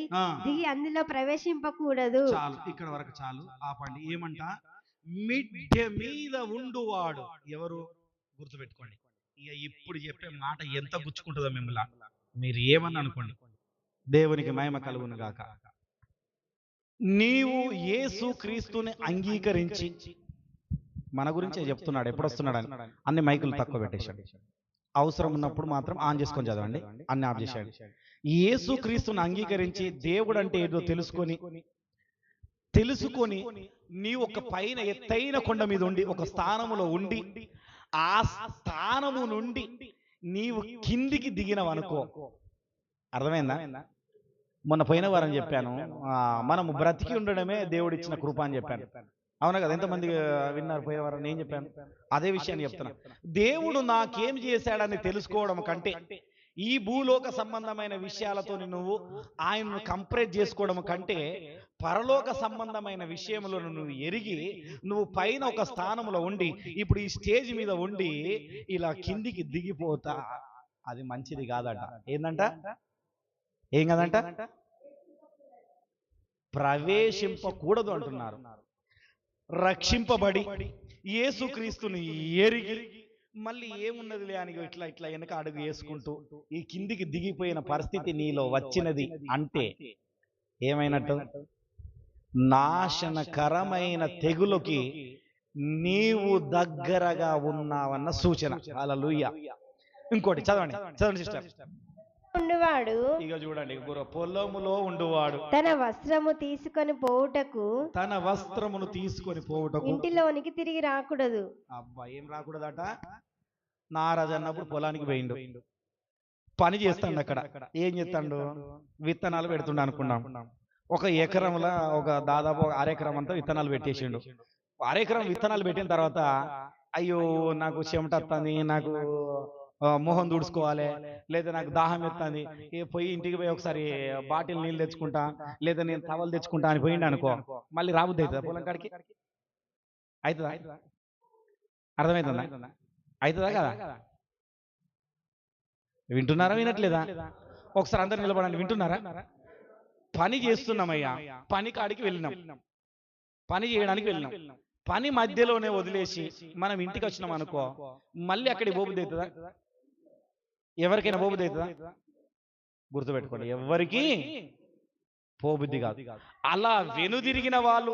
దిగి అందులో ప్రవేశింపకూడదు. చాలు, ఇక్కడ వరకు చాలు, ఆపండి. ఏమంట? మిద్దె మీద ఉండువాడు ఎవరు? గుర్తుపెట్టుకోండి. ఇక ఇప్పుడు చెప్పే మాట ఎంత గుచ్చుకుంటుందో మిమ్మల్ని, మీరు ఏమని అనుకోండి. దేవునికి మహిమ కలుగును గాక. నీవు యేసు క్రీస్తుని అంగీకరించి, మన గురించే చెప్తున్నాడు, ఎప్పుడు వస్తున్నాడని అన్ని మైకులు తక్కువ పెట్టేశాడు. అవసరం ఉన్నప్పుడు మాత్రం ఆన్ చేసుకొని చదవండి, అన్ని ఆఫ్ చేశాడు. యేసు క్రీస్తుని అంగీకరించి దేవుడు అంటే ఏదో తెలుసుకొని నీ ఒక పైన ఎత్తైన కొండ మీద ఉండి ఒక స్థానములో ఉండి ఆ స్థానము నుండి నీవు కిందికి దిగినవనుకో. అర్థమైందా? మొన్న పోయిన వారం చెప్పాను, మనము బ్రతికి ఉండడమే దేవుడిచ్చిన కృప అని చెప్పాను. అవునా కదా? ఎంతమంది విన్నారు పోయిన వారం? నేను చెప్పాను అదే విషయాన్ని చెప్తున్నా. దేవుడు నాకేం చేశాడని తెలుసుకోవడం కంటే, ఈ భూలోక సంబంధమైన విషయాలతో నువ్వు ఆయనను కంపేర్ చేసుకోవడం కంటే, పరలోక సంబంధమైన విషయంలో నువ్వు ఎరిగి నువ్వు పైన ఒక స్థానంలో ఉండి ఇప్పుడు ఈ స్టేజ్ మీద ఉండి ఇలా కిందికి దిగిపోతా, అది మంచిది కాదట. ఏందంట? ఏం కదంట? ప్రవేశింపకూడదు అంటున్నారు. రక్షింపబడి యేసుక్రీస్తుని ఎరిగి మళ్ళీ ఏమున్నదిలే అని ఇట్లా వెనక అడుగు వేసుకుంటూ ఈ కిందికి దిగిపోయిన పరిస్థితి నీలో వచ్చినది అంటే ఏమైనట్టు? నాశనకరమైన తెగులుకి నీవు దగ్గరగా ఉన్నావన్న సూచన. హల్లెలూయా. ఇంకోటి చదవండి సిస్టర్. ఉండువాడు, ఇక చూడండి, పొలములో ఉండువాడు తన వస్త్రమును తీసుకొని పోవుటకు ఇంటిలోనికి తిరిగి రాకూడదు. అబ్బా, ఏం రాకూడదట? నారాజు అన్నప్పుడు పొలానికి పోయిండు, పని చేస్తాడు. అక్కడ ఏం చేస్తాడు? విత్తనాలు పెడుతుండ అనుకున్నాం. ఒక ఎకరంలో ఒక దాదాపు అరెకరం అంతా విత్తనాలు పెట్టేసిండు. అరెకరం విత్తనాలు పెట్టిన తర్వాత అయ్యో నాకు చెమట వస్తుంది, నాకు మొహం తుడుచుకోవాలి, లేదా నాకు దాహం ఎత్తుంది, పోయి ఇంటికి పోయి ఒకసారి బాటిల్ నీళ్ళు తెచ్చుకుంటా, లేదా నేను టవల్ తెచ్చుకుంటా అని పోయిండు అనుకో, మళ్ళీ రాబుద్ది అవుతుందా పొలం కాడికి? అవుతుందా? అర్థమవుతుందా? అవుతుందా కదా? వింటున్నారా? వినట్లేదా? ఒకసారి అందరు నిలబడండి. వింటున్నారా? పని చేస్తున్నామయ్యా, పని కాడికి వెళ్ళినాం, పని చేయడానికి వెళ్ళినాం, పని మధ్యలోనే వదిలేసి మనం ఇంటికి వచ్చినాం అనుకో, మళ్ళీ అక్కడికి పోబుద్ది అవుతుందా? ఎవరికైనా పోబుద్ది అవుతుందా? గుర్తుపెట్టుకోండి, ఎవరికి పోబుద్ది కాదు. అలా వెనుదిరిగిన వాళ్ళు,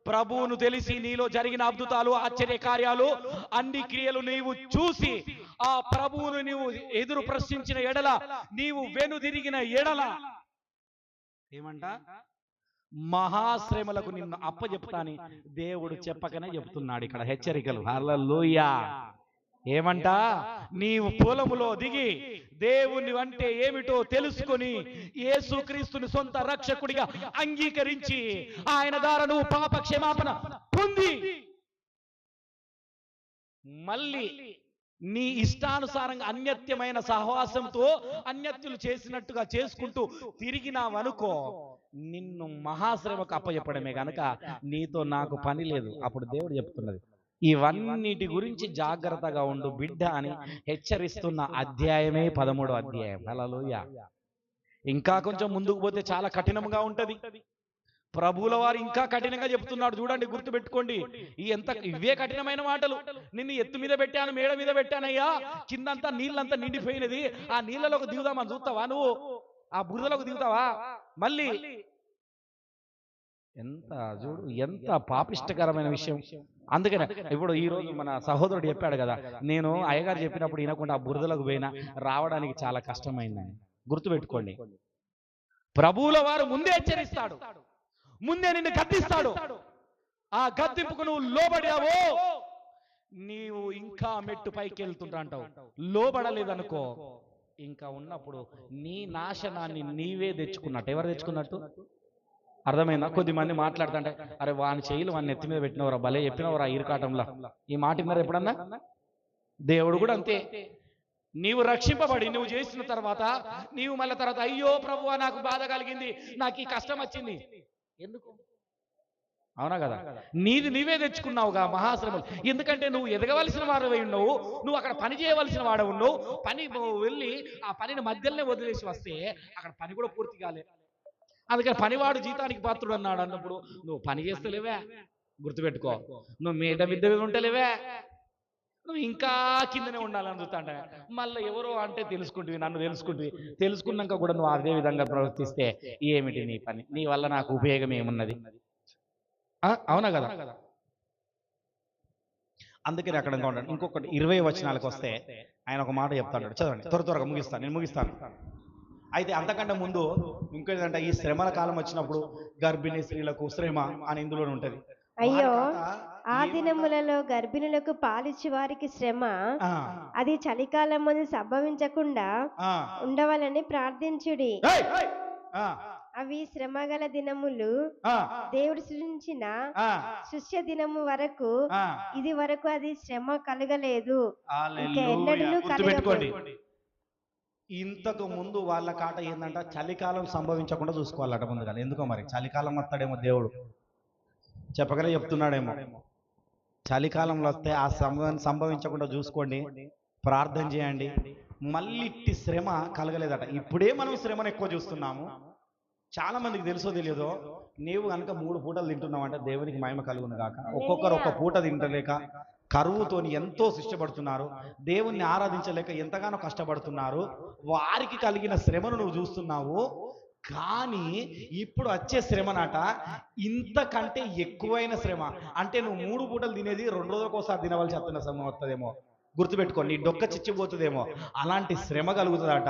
ప్రభువును తెలిసి నీలో జరిగిన అద్భుతాలు, ఆశ్చర్య కార్యాలు, అన్ని క్రియలు నీవు చూసి ఆ ప్రభువును నీవు ఎదురు ప్రశ్నించిన ఎడల, నీవు వెనుదిరిగిన ఎడల ఏమంట? మహాశ్రమలకు నిన్ను అప్పచెప్తాని దేవుడు చెప్పకనే చెప్తున్నాడు ఇక్కడ హెచ్చరికలు. హల్లెలూయా. ఏమంట? నీవు పొలములో దిగి దేవుని అంటే ఏమిటో తెలుసుకొని యేసుక్రీస్తుని సొంత రక్షకుడిగా అంగీకరించి ఆయన ద్వారా నువ్వు పాప క్షమాపణ పొంది మళ్ళీ నీ ఇష్టానుసారంగా అన్యత్యమైన సహవాసంతో అన్యత్యులు చేసినట్టుగా చేసుకుంటూ తిరిగినావనుకో, నిన్ను మహాశ్రమకు అప్పచెప్పడమే గనక నీతో నాకు పని లేదు. అప్పుడు దేవుడు చెప్తున్నది, ఇవన్నిటి గురించి జాగ్రత్తగా ఉండు బిడ్డ అని హెచ్చరిస్తున్న అధ్యాయమే 13వ అధ్యాయం. హల్లెలూయా. ఇంకా కొంచెం ముందుకు పోతే చాలా కఠినంగా ఉంటది. ప్రభువుల వారు ఇంకా కఠినంగా చెప్తున్నాడు. చూడండి, గుర్తు పెట్టుకోండి. ఇవే కఠినమైన మాటలు. నిన్ను ఎత్తు మీద పెట్టాను, మేడ మీద పెట్టానయ్యా, కిందంతా నీళ్ళంతా నిండిపోయినది, ఆ నీళ్ళలోకి దిగుదామని చూస్తావా నువ్వు? ఆ బురదలోకి దిగుతావా? మళ్ళీ ఎంత పాపిష్టకరమైన విషయం. అందుకనే ఇప్పుడు ఈ రోజు మన సహోదరుడు చెప్పాడు కదా, నేను అయ్యగారు చెప్పినప్పుడు వినకుండా ఆ బురదలకు పోయినా రావడానికి చాలా కష్టమైందని. గుర్తుపెట్టుకోండి, ప్రభువుల వారు ముందే హెచ్చరిస్తాడు, ముందే నిన్ను గద్దిస్తాడు. ఆ గద్దింపుకు నువ్వు లోబడావో నీవు ఇంకా మెట్టు పైకి వెళ్తుంటావు. లోబడలేదనుకో, ఇంకా ఉన్నప్పుడు నీ నాశనాన్ని నీవే తెచ్చుకున్నట్టు. ఎవరు తెచ్చుకున్నట్టు? అర్థమైందా? కొద్దిమంది మాట్లాడుతుంటే, అరే వాని చెయ్యిలు వాడిని ఎత్తి మీద పెట్టినవరా, భలే చెప్పినవరా ఇరుకాటంలో. ఈ మాట విన్నారా ఎప్పుడన్నా? దేవుడు కూడా అంతే. నీవు రక్షింపబడి నువ్వు చేసిన తర్వాత నీవు మళ్ళీ తర్వాత, అయ్యో ప్రభువా నాకు బాధ కలిగింది, నాకు ఈ కష్టం వచ్చింది. ఎందుకు? అవునా కదా? నీది నీవే తెచ్చుకున్నావుగా మహాశ్రమలు. ఎందుకంటే నువ్వు ఎదగవలసిన వాడవై ఉన్నావు, నువ్వు అక్కడ పని చేయవలసిన వాడ ఉన్నావు. పని వెళ్ళి ఆ పనిని మధ్యలోనే వదిలేసి వస్తే అక్కడ పని కూడా పూర్తి కాలే. అందుకని పనివాడు జీతానికి పాత్రుడు అన్నాడు. అన్నప్పుడు నువ్వు పని చేస్తలేవే, గుర్తుపెట్టుకో. నువ్వు మీద ఉంటలేవే, నువ్వు ఇంకా కిందనే ఉండాలని చూస్తాంట. మళ్ళీ ఎవరో అంటే తెలుసుకుంటుంది, నన్ను తెలుసుకున్నాక కూడా నువ్వు అదే విధంగా ప్రవర్తిస్తే ఏమిటి నీ పని? నీ వల్ల నాకు ఉపయోగం ఏమున్నది? అవునా కదా? అందుకని అక్కడ ఉంటాడు. ఇంకొకటి 20 వచనాలకు వస్తే ఆయన ఒక మాట చెప్తాడు. చదవండి, త్వరగా ముగిస్తాను, నేను ముగిస్తాను. అయితే అంతకంటే ముందు ఇంకేంటంటే, ఈ శ్రమల కాలం వచ్చినప్పుడు గర్భిణీ స్త్రీలకు శ్రమ అని ఇందులోనే ఉంటది. అయ్యో, ఆ దినములలో గర్భిణులకు పాలిచ్చి వారికి శ్రమ, అది చలికాలం ముందు సంభవించకుండా ఉండవాలని ప్రార్థించుడి. అవి శ్రమగల దినములు, దేవుడు సృష్టించిన సృష్టి దినము వరకు ఇది వరకు అది శ్రమ కలగలేదు, ఇంకా ఎన్నడూ కలగలేదు. ఇంతకు ముందు వాళ్ళ కాట ఏంటంట, చలికాలం సంభవించకుండా చూసుకోవాలట ముందుగా. ఎందుకో మరి, చలికాలం వస్తాడేమో దేవుడు చెప్పగలే చెప్తున్నాడేమో. చలికాలంలో వస్తే ఆ సంభవించకుండా చూసుకోండి, ప్రార్థన చేయండి. మళ్ళీ ఇట్టి శ్రమ కలగలేదట. ఇప్పుడే మనం శ్రమను ఎక్కువ చూస్తున్నాము. చాలా మందికి తెలుసో తెలియదో, నీవు కనుక 3 పూటలు తింటున్నావంటే దేవునికి మహిమ కలుగును గాక. ఒక్కొక్కరు ఒక్క పూట తింటలేక కరువుతోని ఎంతో శిష్టపడుతున్నారు, దేవుణ్ణి ఆరాధించలేక ఎంతగానో కష్టపడుతున్నారు. వారికి కలిగిన శ్రమను నువ్వు చూస్తున్నావు. కానీ ఇప్పుడు వచ్చే శ్రమనట ఇంతకంటే ఎక్కువైన శ్రమ. అంటే నువ్వు 3 పూటలు తినేది 2 రోజులకు ఒకసారి తినవలసి వస్తున్న శ్రమ వస్తుందేమో. గుర్తుపెట్టుకో, నీ డొక్క చిచ్చిపోతుందేమో, అలాంటి శ్రమ కలుగుతుందట.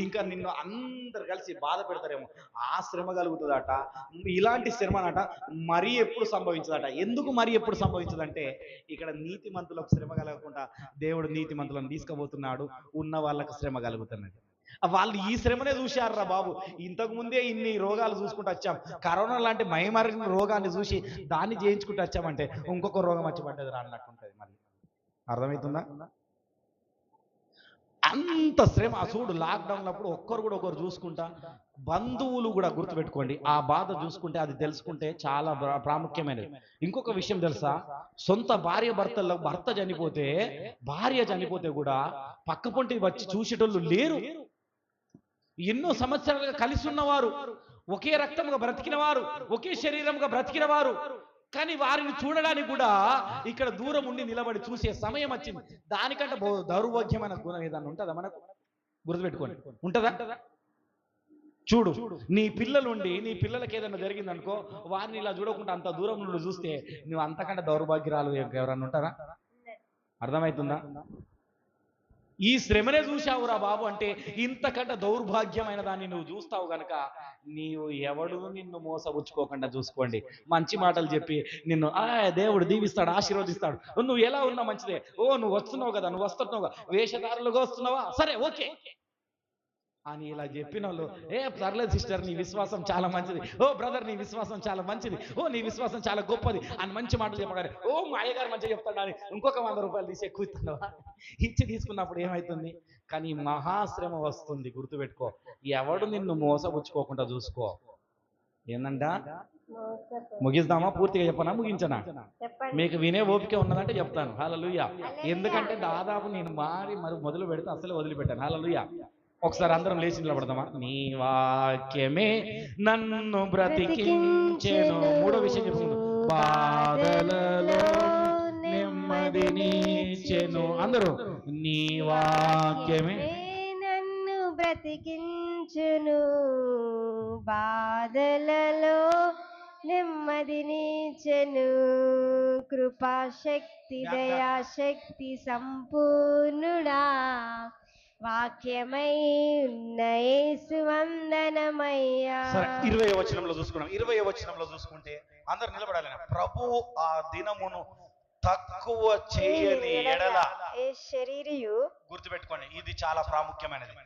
ఇంకా నిన్ను అందరు కలిసి బాధ పెడతారేమో, ఆ శ్రమ కలుగుతుందట. ఇలాంటి శ్రమనట మరీ ఎప్పుడు సంభవించదట. ఎందుకు మరీ ఎప్పుడు సంభవించదంటే, ఇక్కడ నీతిమంతులకు శ్రమ కలగకుండా దేవుడు నీతిమంతులను తీసుకుపోతున్నాడు, ఉన్న వాళ్ళకు శ్రమ కలుగుతున్నది. వాళ్ళు ఈ శ్రమనే చూశారురా బాబు. ఇంతకు ముందే ఇన్ని రోగాలు చూసుకుంటూ వచ్చాం, కరోనా లాంటి మైమరిగిన రోగాన్ని చూసి దాన్ని చేయించుకుంటూ వచ్చామంటే ఇంకొక రోగం వచ్చి పడ్డది రా అన్నట్టుంటది. మళ్ళీ అర్థమవుతుందా? అంత శ్రమ. చూడు, లాక్డౌన్ అప్పుడు ఒక్కరు కూడా ఒకరు చూసుకుంటా, బంధువులు కూడా, గుర్తుపెట్టుకోండి, ఆ బాధ చూసుకుంటే అది తెలుసుకుంటే చాలా ప్రాముఖ్యమైనది. ఇంకొక విషయం తెలుసా, సొంత భర్త చనిపోతే, భార్య చనిపోతే కూడా పక్క పొంటి వచ్చి చూసేటోళ్ళు లేరు. ఎన్నో సంవత్సరాలుగా కలిసి ఉన్నవారు, ఒకే రక్తముగా బ్రతికిన వారు, ఒకే శరీరముగా బ్రతికిన వారు, కానీ వారిని చూడడానికి కూడా ఇక్కడ దూరం ఉండి నిలబడి చూసే సమయం వచ్చింది. దానికంటే దౌర్భాగ్యమైన గుణం ఏదన్నా ఉంటుందా మనకు? గుర్తుపెట్టుకోండి, ఉంటుందా? చూడు, నీ పిల్లలుండి నీ పిల్లలకి ఏదైనా జరిగింది అనుకో, వారిని ఇలా చూడకుండా అంత దూరం నుండి చూస్తే నువ్వు అంతకంటే దౌర్భాగ్యరాలు ఎవరన్నా ఉంటారా? అర్థమవుతుందా? ఈ శ్రమనే చూశావురా బాబు అంటే ఇంతకంటే దౌర్భాగ్యమైన దాన్ని నువ్వు చూస్తావు గనక నీవు ఎవడు నిన్ను మోసపుచ్చుకోకుండా చూసుకోండి. మంచి మాటలు చెప్పి నిన్ను దేవుడు దీవిస్తాడు, ఆశీర్వదిస్తాడు. నువ్వు ఎలా ఉన్నా మంచిదే. నువ్వు వస్తున్నావు కదా, నువ్వు వస్తున్నావుగా, వేషధారులుగా వస్తున్నావా, సరే ఓకే, అని ఇలా చెప్పిన వాళ్ళు, పర్లేదు సిస్టర్ నీ విశ్వాసం చాలా మంచిది, ఓ బ్రదర్ నీ విశ్వాసం చాలా మంచిది, ఓ నీ విశ్వాసం చాలా గొప్పది అని మంచి మాటలు చెప్పగానే, ఓ మా అయ్యగారు మంచిగా చెప్తాడు అని ఇంకొక 100 రూపాయలు తీసి ఎక్కువ ఇస్తున్నావా? ఇచ్చి తీసుకున్నప్పుడు ఏమవుతుంది? కానీ మహాశ్రమ వస్తుంది, గుర్తుపెట్టుకో. ఎవడు నిన్ను మోసపుచ్చుకోకుండా చూసుకో. ఏందంట? ముగిద్దామా? పూర్తిగా చెప్పనా ముగించనా? మీకు వినే ఓపిక ఉన్నదంటే చెప్తాను. హల్లెలూయా. ఎందుకంటే దాదాపు నేను మరి మొదలు పెడితే అసలే వదిలిపెట్టాను. హల్లెలూయా. ఒకసారి అందరం లేచి నిలబడదామా? నీ వాక్యమే నన్ను బ్రతికించెను. మూడో విషయం చెప్తుంది, బాధలలో నెమ్మదినిచ్చెను. అందరూ నీ వాక్యమే నన్ను బ్రతికించును, బాధలలో నెమ్మదినిచ్చెను, కృపాశక్తి దయాశక్తి సంపూర్ణుడా, వాక్యమై ఉన్న యేసు వందనమయ్యా. సరే, 20వ వచనంలో చూసుకున్నాం. 20వ వచనంలో చూసుకుంటే అందరు నిలబడాలి. ప్రభు ఆ దినమును తక్కువ చేయని ఎడల, ఏ శరీరియు, గుర్తుపెట్టుకోండి ఇది చాలా ప్రాముఖ్యమైనది.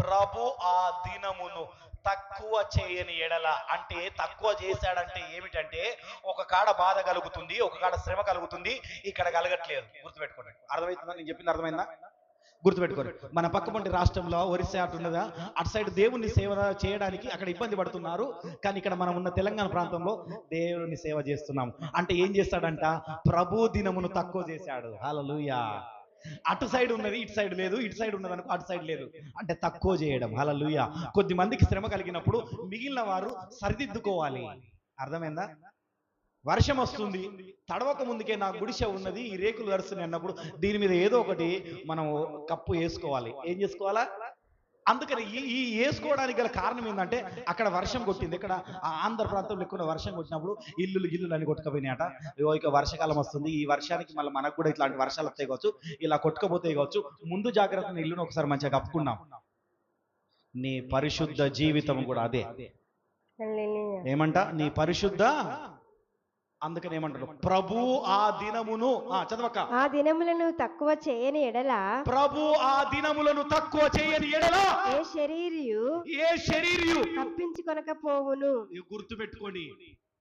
ప్రభు ఆ దినమును తక్కువ చేయని ఎడల అంటే తక్కువ చేశాడంటే ఏమిటంటే, ఒక కాడ బాధ కలుగుతుంది, ఒక కాడ శ్రమ కలుగుతుంది, ఇక్కడ కలగట్లేదు. గుర్తుపెట్టుకోండి. అర్థమవుతుందా నేను చెప్పింది? అర్థమైందా? గుర్తుపెట్టుకోండి. మన పక్కపంటి రాష్ట్రంలో ఒరిస్సా అటు ఉన్నదా, అటు సైడ్ దేవుని సేవ చేయడానికి అక్కడ ఇబ్బంది పడుతున్నారు. కానీ ఇక్కడ మనం ఉన్న తెలంగాణ ప్రాంతంలో దేవుని సేవ చేస్తున్నాం. అంటే ఏం చేస్తాడంట? ప్రభు దినమును తక్కువ చేశాడు. హల్లెలూయా. అటు సైడ్ ఉన్నది ఇటు సైడ్ లేదు, ఇటు సైడ్ ఉన్నది అనుకో అటు సైడ్ లేదు, అంటే తక్కువ చేయడం. హల్లెలూయా. కొద్ది మందికి శ్రమ కలిగినప్పుడు మిగిలిన వారు సరిదిద్దుకోవాలి. అర్థమైందా? వర్షం వస్తుంది, తడవక ముందుకే నా గుడిసె ఉన్నది, ఈ రేకులు తడుస్తున్నాయి అన్నప్పుడు దీని మీద ఏదో ఒకటి మనం కప్పు వేసుకోవాలి. ఏం చేసుకోవాలా? అందుకని ఈ వేసుకోవడానికి గల కారణం ఏంటంటే, అక్కడ వర్షం కొట్టింది. ఇక్కడ ఆంధ్ర ప్రాంతంలో ఎక్కువ వర్షం కొట్టినప్పుడు ఇల్లులు అని కొట్టుకపోయినాయట. ఇక వర్షాకాలం వస్తుంది, ఈ వర్షానికి మళ్ళీ మనకు కూడా ఇట్లాంటి వర్షాలు వస్తాయి కావచ్చు, ఇలా కొట్టుకపోతాయి కావచ్చు. ముందు జాగ్రత్తగా ఇల్లును ఒకసారి మంచిగా కప్పుకున్నాం. నీ పరిశుద్ధ జీవితం కూడా అదే. ఏమంట? నీ పరిశుద్ధ, అందుకని ఏమంటారు? ప్రభు ఆ దినమును, చదవక, ఆ దినములను తక్కువ చేయని ఎడల, ప్రభు ఆ దినములను తక్కువ చేయని ఎడల ఏ శరీరియు తప్పించుకొనకపోవును. గుర్తుపెట్టుకోండి,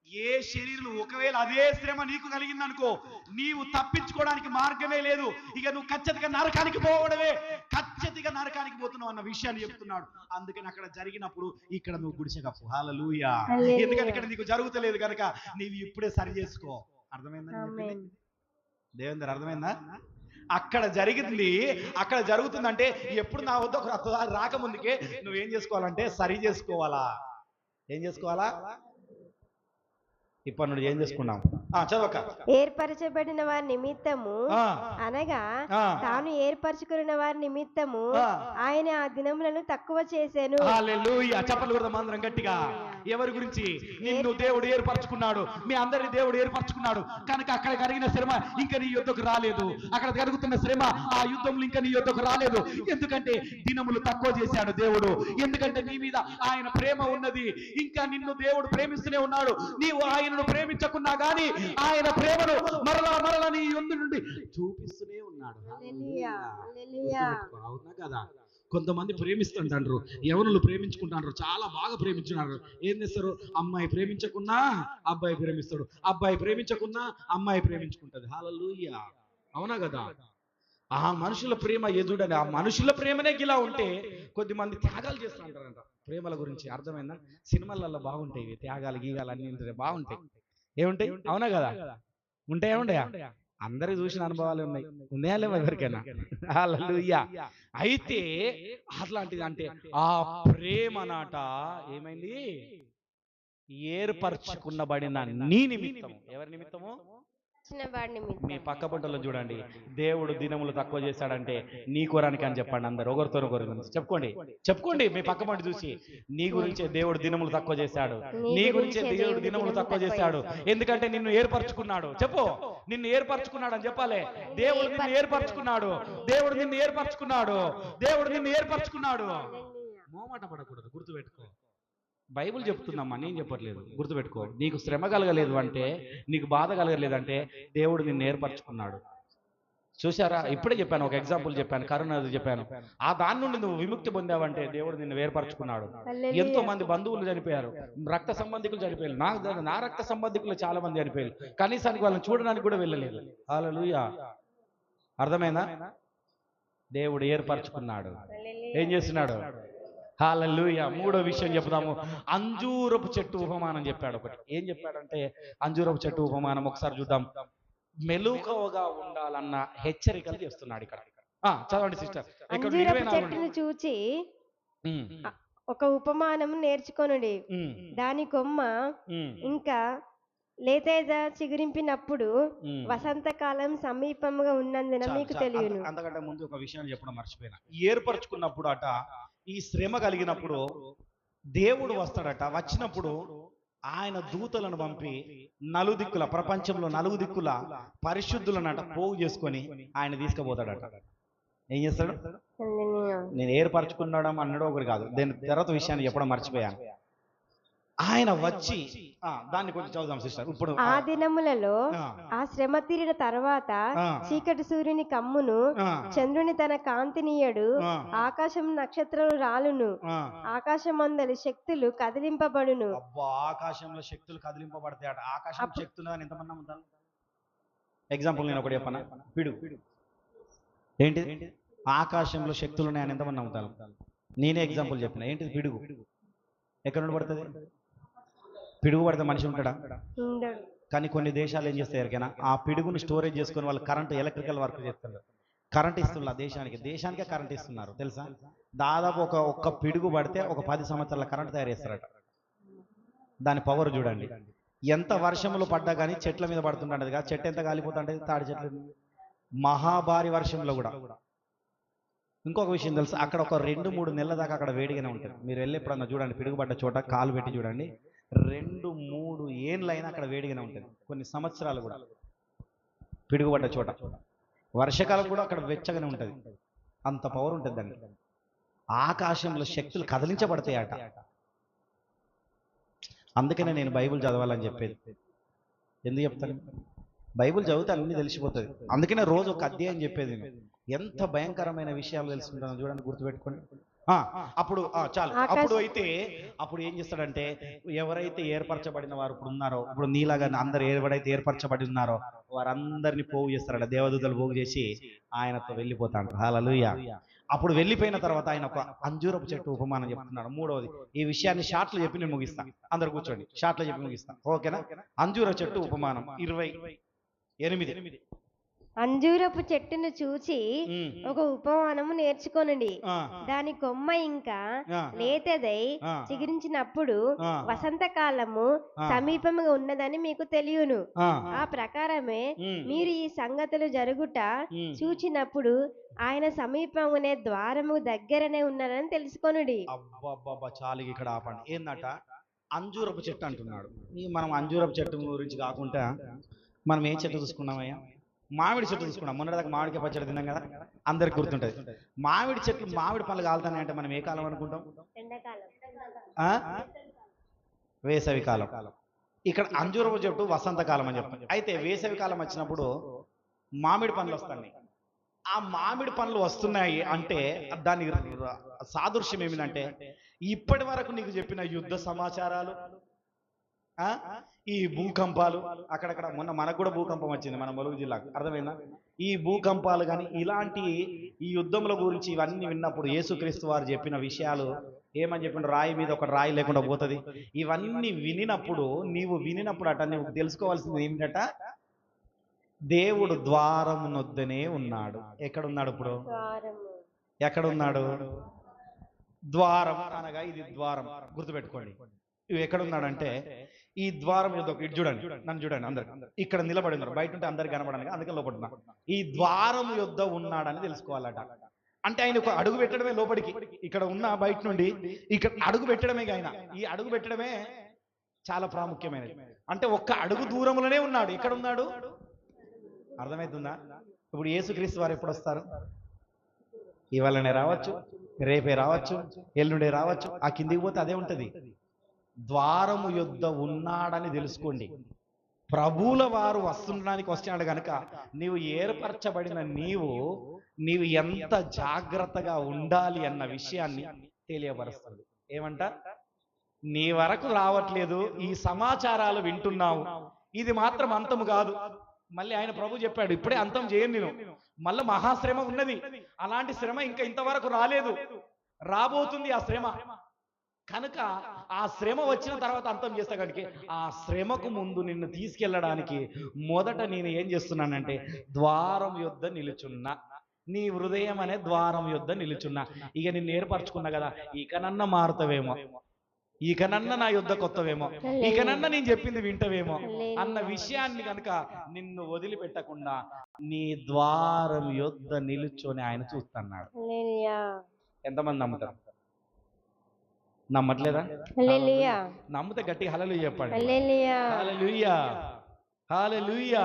ఏ శరీరం ఒకవేళ అదే శ్రమ నీకు కలిగిందనుకో, నీవు తప్పించుకోవడానికి మార్గమే లేదు. ఇక నువ్వు ఖచ్చితంగా నరకానికి పోవడమే, ఖచ్చితంగా నరకానికి పోతున్నావు అన్న విషయాన్ని చెప్తున్నాడు. అందుకని అక్కడ జరిగినప్పుడు ఇక్కడ నువ్వు గుడిసె కప్పు. హల్లెలూయా. ఎందుకంటే ఇక్కడ నీకు జరుగుతలేదు కనుక నీవు ఇప్పుడే సరి చేసుకో. అర్థమైందా? దేవుని అర్థమైందా? అక్కడ జరిగింది, అక్కడ జరుగుతుందంటే ఎప్పుడు నా వద్ద రాకముందుకే నువ్వేం చేసుకోవాలంటే సరి చేసుకోవాలా. ఏం చేసుకోవాలా? ఇప్పుడు నువ్వు ఏం చేసుకున్నాం? చదవక, ఏర్పరచబడిన వారి నిమిత్తము, అనగా తాను ఏర్పరచుకున్న వారి నిమిత్తము ఆయన ఆ దినములను తక్కువ చేశాను. హల్లెలూయా. చప్పట్లు కొడదాం అందరం గట్టిగా. ఎవరి గురించి? నిన్ను దేవుడు ఏర్పరచుకున్నాడు, మీ అందరి దేవుడు ఏర్పరచుకున్నాడు కనుక అక్కడ కలిగిన శ్రమ ఇంకా నీ యుద్ధకు రాలేదు. అక్కడ జరుగుతున్న శ్రమ, ఆ యుద్ధంలో ఇంకా నీ యుద్ధకు రాలేదు. ఎందుకంటే దినములు తక్కువ చేశాడు దేవుడు. ఎందుకంటే నీ మీద ఆయన ప్రేమ ఉన్నది, ఇంకా నిన్ను దేవుడు ప్రేమిస్తూనే ఉన్నాడు. నీవు ఆయనను ప్రేమించకున్నా గానీ ఆయన ప్రేమను మరలా నీ యుద్ధ నుండి చూపిస్తూనే ఉన్నాడు. అవునా కదా? కొంతమంది ప్రేమిస్తుంటారు, యవనులు ప్రేమించుకుంటారు, చాలా బాగా ప్రేమించున్నారు. ఏం చేస్తారు? అమ్మాయి ప్రేమించకున్నా అబ్బాయి ప్రేమిస్తాడు, అబ్బాయి ప్రేమించకున్నా అమ్మాయి ప్రేమించుకుంటది. హల్లెలూయా. అవునా కదా? ఆ మనుషుల ప్రేమ ఎదుడని, ఆ మనుషుల ప్రేమనే ఇలా ఉంటే కొద్దిమంది త్యాగాలు చేస్తూ ఉంటారంట ప్రేమల గురించి. అర్థమైందా? సినిమాలలో బాగుంటాయి త్యాగాలు గీగాలు అన్ని బాగుంటాయి. ఏముంటాయి? అవునా కదా? ఉంటాయా? ఉండయా? అందరూ చూసిన అనుభవాలు ఉన్నాయి. ఉన్నాయా లేవా ఎవరికైనా? హల్లెలూయా. అయితే అట్లాంటిది అంటే ఆ ప్రేమ నాట ఏమైంది? ఏర్పరచుకున్నబడిన నీ నిమిత్తము. ఎవరి నిమిత్తము? మీ పక్క పంటలో చూడండి, దేవుడు దినములు తక్కువ చేశాడంటే నీ కోరానికి అని చెప్పండి. అందరు ఒకరితో గురించి చెప్పుకోండి. మీ పక్క పంట చూసి, నీ గురించే దేవుడు దినములు తక్కువ చేశాడు, నీ గురించే దేవుడు దినములు తక్కువ చేశాడు. ఎందుకంటే నిన్ను ఏర్పరచుకున్నాడు. చెప్పు, నిన్ను ఏర్పరచుకున్నాడు అని చెప్పాలి. దేవుడు నిన్ను ఏర్పరచుకున్నాడు, దేవుడు నిన్ను ఏర్పరచుకున్నాడు, దేవుడు నిన్ను ఏర్పరచుకున్నాడు. మోమాట పడకూడదు. గుర్తుపెట్టుకో. బైబిల్ చెప్తుందమ్మా, నేను చెప్పట్లేదు. గుర్తుపెట్టుకో. నీకు శ్రమ కలగలేదు అంటే, నీకు బాధ కలగలేదు అంటే దేవుడు నిన్ను ఏర్పరచుకున్నాడు. చూసారా? ఇప్పుడే చెప్పాను, ఒక ఎగ్జాంపుల్ చెప్పాను, కరుణాది చెప్పాను. ఆ దాని నుండి నువ్వు విముక్తి పొందావంటే దేవుడు నిన్ను వేర్పరచుకున్నాడు. హల్లెలూయా. ఎంతో మంది బంధువులు చనిపోయారు, రక్త సంబంధికులు చనిపోయారు. నా రక్త సంబంధికులు చాలా మంది చనిపోయారు, కనీసానికి వాళ్ళని చూడడానికి కూడా వెళ్ళలేదు. హల్లెలూయా. అర్థమైందా? దేవుడు ఏర్పరచుకున్నాడు. ఏం చేస్తున్నాడు? హల్లెలూయా. మూడో విషయం చెప్దాము. అంజూరపు చెట్టు ఉపమానం చెప్పాడు ఒకటి. ఏం చెప్పాడంటే అంజూరపు చెట్టు ఉపమానం ఒకసారి చూద్దాం. మెలకువగా ఉండాలన్న హెచ్చరికలు చేస్తున్నాడు ఇక్కడ. చదవండి సిస్టర్. ఇక్కడ అంజూరపు చెట్టును చూచి ఉమ్, ఒక ఉపమానం నేర్చుకొనుడి. ఉమ్, దాని కొమ్మ ఉమ్, ఇంకా లేతేజ చిగురింపినప్పుడు ఉమ్. వసంతకాలం సమీపంగా ఉన్నందున చాలు, మీకు చాలు. తెలియను. అంతకంటే ముందు ఒక విషయం చెప్పడం మర్చిపోయినా. ఏర్పరచుకున్నప్పుడు అట, ఈ శ్రమ కలిగినప్పుడు దేవుడు వస్తాడట. వచ్చినప్పుడు ఆయన దూతలను పంపి నలుదిక్కుల, ప్రపంచంలో నలుదిక్కుల పరిశుద్ధులనట పోగు చేసుకొని ఆయన తీసుకుపోతాడట. ఏం చేస్తాడు? హల్లెలూయా. నేను ఏర్పరచుకున్నాడం అన్నాడు ఒకటి కాదు. దీని తర్వాత విషయాన్ని చెప్పడం మర్చిపోయాను. ఆయన వచ్చి దాన్ని కొంచెం చదువుదాం సిస్టర్. ఇప్పుడు ఆ దినములలో ఆ, ఆ శ్రమ తీరిన తర్వాత ఆ, చీకటి సూర్యుని కమ్మును, ఆ, చంద్రుని తన కాంతినీయడు, ఆ, ఆకాశం నక్షత్రాలు రాలును, ఆ. ఆకాశమందలి శక్తులు కదిలింపబడును. అబ్బా, ఆకాశంలో శక్తులు కదిలింపబడతాయట. ఆకాశం శక్తులు అని ఎంతమంది నమ్ముతారు? ఎగ్జాంపుల్ నేను ఒకటి చెప్పనా? పిడుగు. ఏంటి? ఆకాశంలో శక్తులు ఉన్నాయని ఎంతమంది నమ్ముతారు? నేనే ఎగ్జాంపుల్ చెప్పిన. ఏంటిది? పిడుగు. ఎక్కడ నుండి పడుతుంది? పిడుగు పడితే మనిషి ఉంటాడా? ఉండడు. కానీ కొన్ని దేశాలు ఏం చేస్తాయి ఎరికైనా, ఆ పిడుగును స్టోరేజ్ చేసుకొని వాళ్ళు కరెంట్, ఎలక్ట్రికల్ వర్క్ చేస్తున్నారు. కరెంట్ ఇస్తున్నారు దేశానికే కరెంట్ ఇస్తున్నారు తెలుసా? దాదాపు ఒక్క పిడుగు పడితే ఒక 10 సంవత్సరాల కరెంట్ తయారు చేస్తారట. దాని పవర్ చూడండి. ఎంత వర్షములు పడ్డా కానీ చెట్ల మీద పడుతుంటది కదా, చెట్టు ఎంత కాలిపోతుంటది? తాడి చెట్లు. మహాభారీ వర్షంలో కూడా. ఇంకొక విషయం తెలుసు, అక్కడ ఒక 2-3 నెలల దాకా అక్కడ వేడిగానే ఉంటుంది. మీరు వెళ్ళి ఎప్పుడన్నా చూడండి, పిడుగుపడ్డ చోట కాలు పెట్టి చూడండి, 2-3 ఏళ్ళైనా అక్కడ వేడిగానే ఉంటుంది. కొన్ని సంవత్సరాలు కూడా పిడుగుపడ్డ చోట. వర్షకాలం కూడా అక్కడ వెచ్చగానే ఉంటుంది. అంత పవర్ ఉంటుంది దాన్ని. ఆకాశంలో శక్తులు కదిలించబడతాయట. అందుకనే నేను బైబిల్ చదవాలని చెప్పేది. ఎందుకు చెప్తాను? బైబిల్ చదివితే అన్ని తెలిసిపోతుంది. అందుకనే రోజు ఒక అధ్యాయం చెప్పేది. ఎంత భయంకరమైన విషయాలు తెలుసుకుంటాను చూడండి, గుర్తుపెట్టుకోండి. అప్పుడు చాలు. అప్పుడు ఏం చేస్తాడంటే, ఎవరైతే ఏర్పరచబడిన వారు ఇప్పుడు ఉన్నారో, ఇప్పుడు నీలాగా అందరు ఎవరైతే ఏర్పరచబడి ఉన్నారో వారందరినీ పోగు చేస్తారట. దేవదూతలు పోగు చేసి ఆయనతో వెళ్ళిపోతాడు. హల్లెలూయా. అప్పుడు వెళ్ళిపోయిన తర్వాత ఆయన ఒక అంజూరపు చెట్టు ఉపమానం చెప్తున్నాడు. మూడవది. ఈ విషయాన్ని షార్ట్లో చెప్పి నేను ముగిస్తాను. అందరు కూర్చోండి, షార్ట్లో చెప్పి ముగిస్తాను. ఓకేనా? అంజూర చెట్టు ఉపమానం 28. అంజూరపు చెట్టును చూచి ఒక ఉపమానము నేర్చుకొనుడి. దాని కొమ్మ ఇంకా లేతదై చిగురించినప్పుడు వసంతకాలము సమీపంగా ఉన్నదని మీకు తెలియను. ఆ ప్రకారమే మీరు ఈ సంగతులు జరుగుట చూచినప్పుడు ఆయన సమీపమునే ద్వారము దగ్గరనే ఉన్నారని తెలుసుకొనుడి. అబ్బబ్బబ్బా, చాలు ఇక్కడ ఆపండి. ఏందట? అంజూరపు చెట్టు అంటున్నాడు. మనం అంజూరపు చెట్టు గురించి కాకుండా మనం ఏ చెట్టు చూసుకున్నామయ్యా? మామిడి చెట్టు చూసుకున్నాం. మొన్నటిదాకా మామిడికాయ పచ్చడి తిన్నాం కదా, అందరికి గుర్తుంటది. మామిడి చెట్లు, మామిడి పళ్ళు కాలుతాయంటే మనం ఏ కాలం అనుకుంటాం? వేసవి కాలం. ఇక్కడ అంజూరపు చెట్టు వసంతకాలం అని చెప్తాం. అయితే వేసవి కాలం వచ్చినప్పుడు మామిడి పండ్లు వస్తాయి. ఆ మామిడి పండ్లు వస్తున్నాయి అంటే దాని సాదృశ్యం ఏమిటంటే, ఇప్పటి వరకు నీకు చెప్పిన యుద్ధ సమాచారాలు, ఈ భూకంపాలు, అక్కడక్కడ మొన్న మనకు కూడా భూకంపం వచ్చింది మన ములుగు జిల్లాకు, అర్థమైందా? ఈ భూకంపాలు కానీ ఇలాంటి ఈ యుద్ధముల గురించి ఇవన్నీ విన్నప్పుడు యేసుక్రీస్తు వారు చెప్పిన విషయాలు ఏమని చెప్పిన, రాయి మీద ఒక రాయి లేకుండా పోతుంది. ఇవన్నీ వినినప్పుడు అట నువ్వు తెలుసుకోవాల్సింది ఏమిటట? దేవుడు ద్వారము నొద్దనే ఉన్నాడు. ఎక్కడున్నాడు ఇప్పుడు? ఎక్కడున్నాడు? ద్వారం అనగా ఇది ద్వారం, గుర్తుపెట్టుకోండి. ఇవి ఎక్కడున్నాడంటే ఈ ద్వారం యొక్క, ఇటు చూడండి, నన్ను చూడండి, అందరు ఇక్కడ నిలబడి ఉన్నారు. బయట ఉంటే అందరికి కనబడడానికి, అందుకే లోపడున్నా. ఈ ద్వారం యొద్ద ఉన్నాడని తెలుసుకోవాలట. అంటే ఆయన ఒక అడుగు పెట్టడమే లోపలికి, ఇక్కడ ఉన్న బయట నుండి ఇక్కడ అడుగు పెట్టడమే. ఆయన ఈ అడుగు పెట్టడమే చాలా ప్రాముఖ్యమైనది. అంటే ఒక్క అడుగు దూరంలోనే ఉన్నాడు. ఎక్కడ ఉన్నాడు? అర్థమవుతుందా? ఇప్పుడు యేసుక్రీస్తు వారు ఎప్పుడు వస్తారు? ఇవాళనే రావచ్చు, రేపే రావచ్చు, ఎల్లుండే రావచ్చు. ఆ కిందికి పోతే అదే ఉంటది. ద్వారము యొద్ద ఉన్నాడని తెలుసుకోండి. ప్రభువుల వారు వస్తుండడానికి వస్తున్నాడు కనుక నీవు ఏర్పరచబడిన నీవు ఎంత జాగ్రత్తగా ఉండాలి అన్న విషయాన్ని తెలియపరుస్తుంది. ఏమంట? నీ వరకు రావట్లేదు, ఈ సమాచారాలు వింటున్నావు, ఇది మాత్రం అంతము కాదు. మళ్ళీ ఆయన ప్రభు చెప్పాడు, ఇప్పుడే అంతం చేయను నేను, మళ్ళీ మహాశ్రమ ఉన్నది, అలాంటి శ్రమ ఇంకా ఇంతవరకు రాలేదు, రాబోతుంది ఆ శ్రమ. కనుక ఆ శ్రమ వచ్చిన తర్వాత అంతం చేస్తా. కనుక ఆ శ్రమకు ముందు నిన్ను తీసుకెళ్ళడానికి మొదట నేను ఏం చేస్తున్నానంటే ద్వారం యొద్ద నిలుచున్నా, నీ హృదయం అనే ద్వారం యొద్ద నిలుచున్నా. ఇక నిన్ను ఏర్పరచుకున్నా కదా, ఇకనన్నా మారుతావేమో, ఇకనన్నా నా యుద్ధ కొత్తవేమో, ఇకనన్నా నేను చెప్పింది వింటవేమో అన్న విషయాన్ని కనుక నిన్ను వదిలిపెట్టకుండా నీ ద్వారం యొద్ద నిలుచొని ఆయన చూస్తున్నాడు. ఎంతమంది నమ్ముతారు? నమ్మట్లేదా? నమ్మితే గట్టి హల్లెలూయా చెప్పండి. హల్లెలూయా, హల్లెలూయా.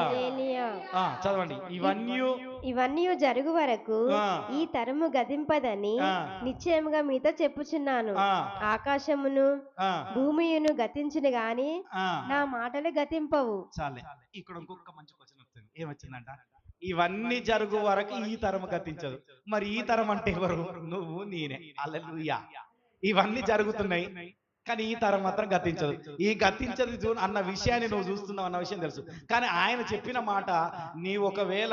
చదవండి. ఇవన్నీ జరుగు వరకు ఈ తరము గతింపదని నిశ్చయముగా మీతో చెప్పుచున్నాను. ఆకాశమును భూమియును గతించును గాని నా మాటలు గతింపవు. చాలే. ఇక్కడ ఇంకొక మంచి క్వశ్చన్ వస్తుంది. ఏమొచ్చిందంట? ఇవన్నీ జరుగు వరకు ఈ తరము గతించదు. మరి ఈ తరం అంటే ఎవరు? నువ్వు, నేనే. హల్లెలూయా. ఇవన్నీ జరుగుతున్నాయి కానీ ఈ తరం మాత్రం గతించదు. ఈ గతించదు అన్న విషయాన్ని నువ్వు చూస్తున్నావు అన్న విషయం తెలుసు. కానీ ఆయన చెప్పిన మాట నీ ఒకవేళ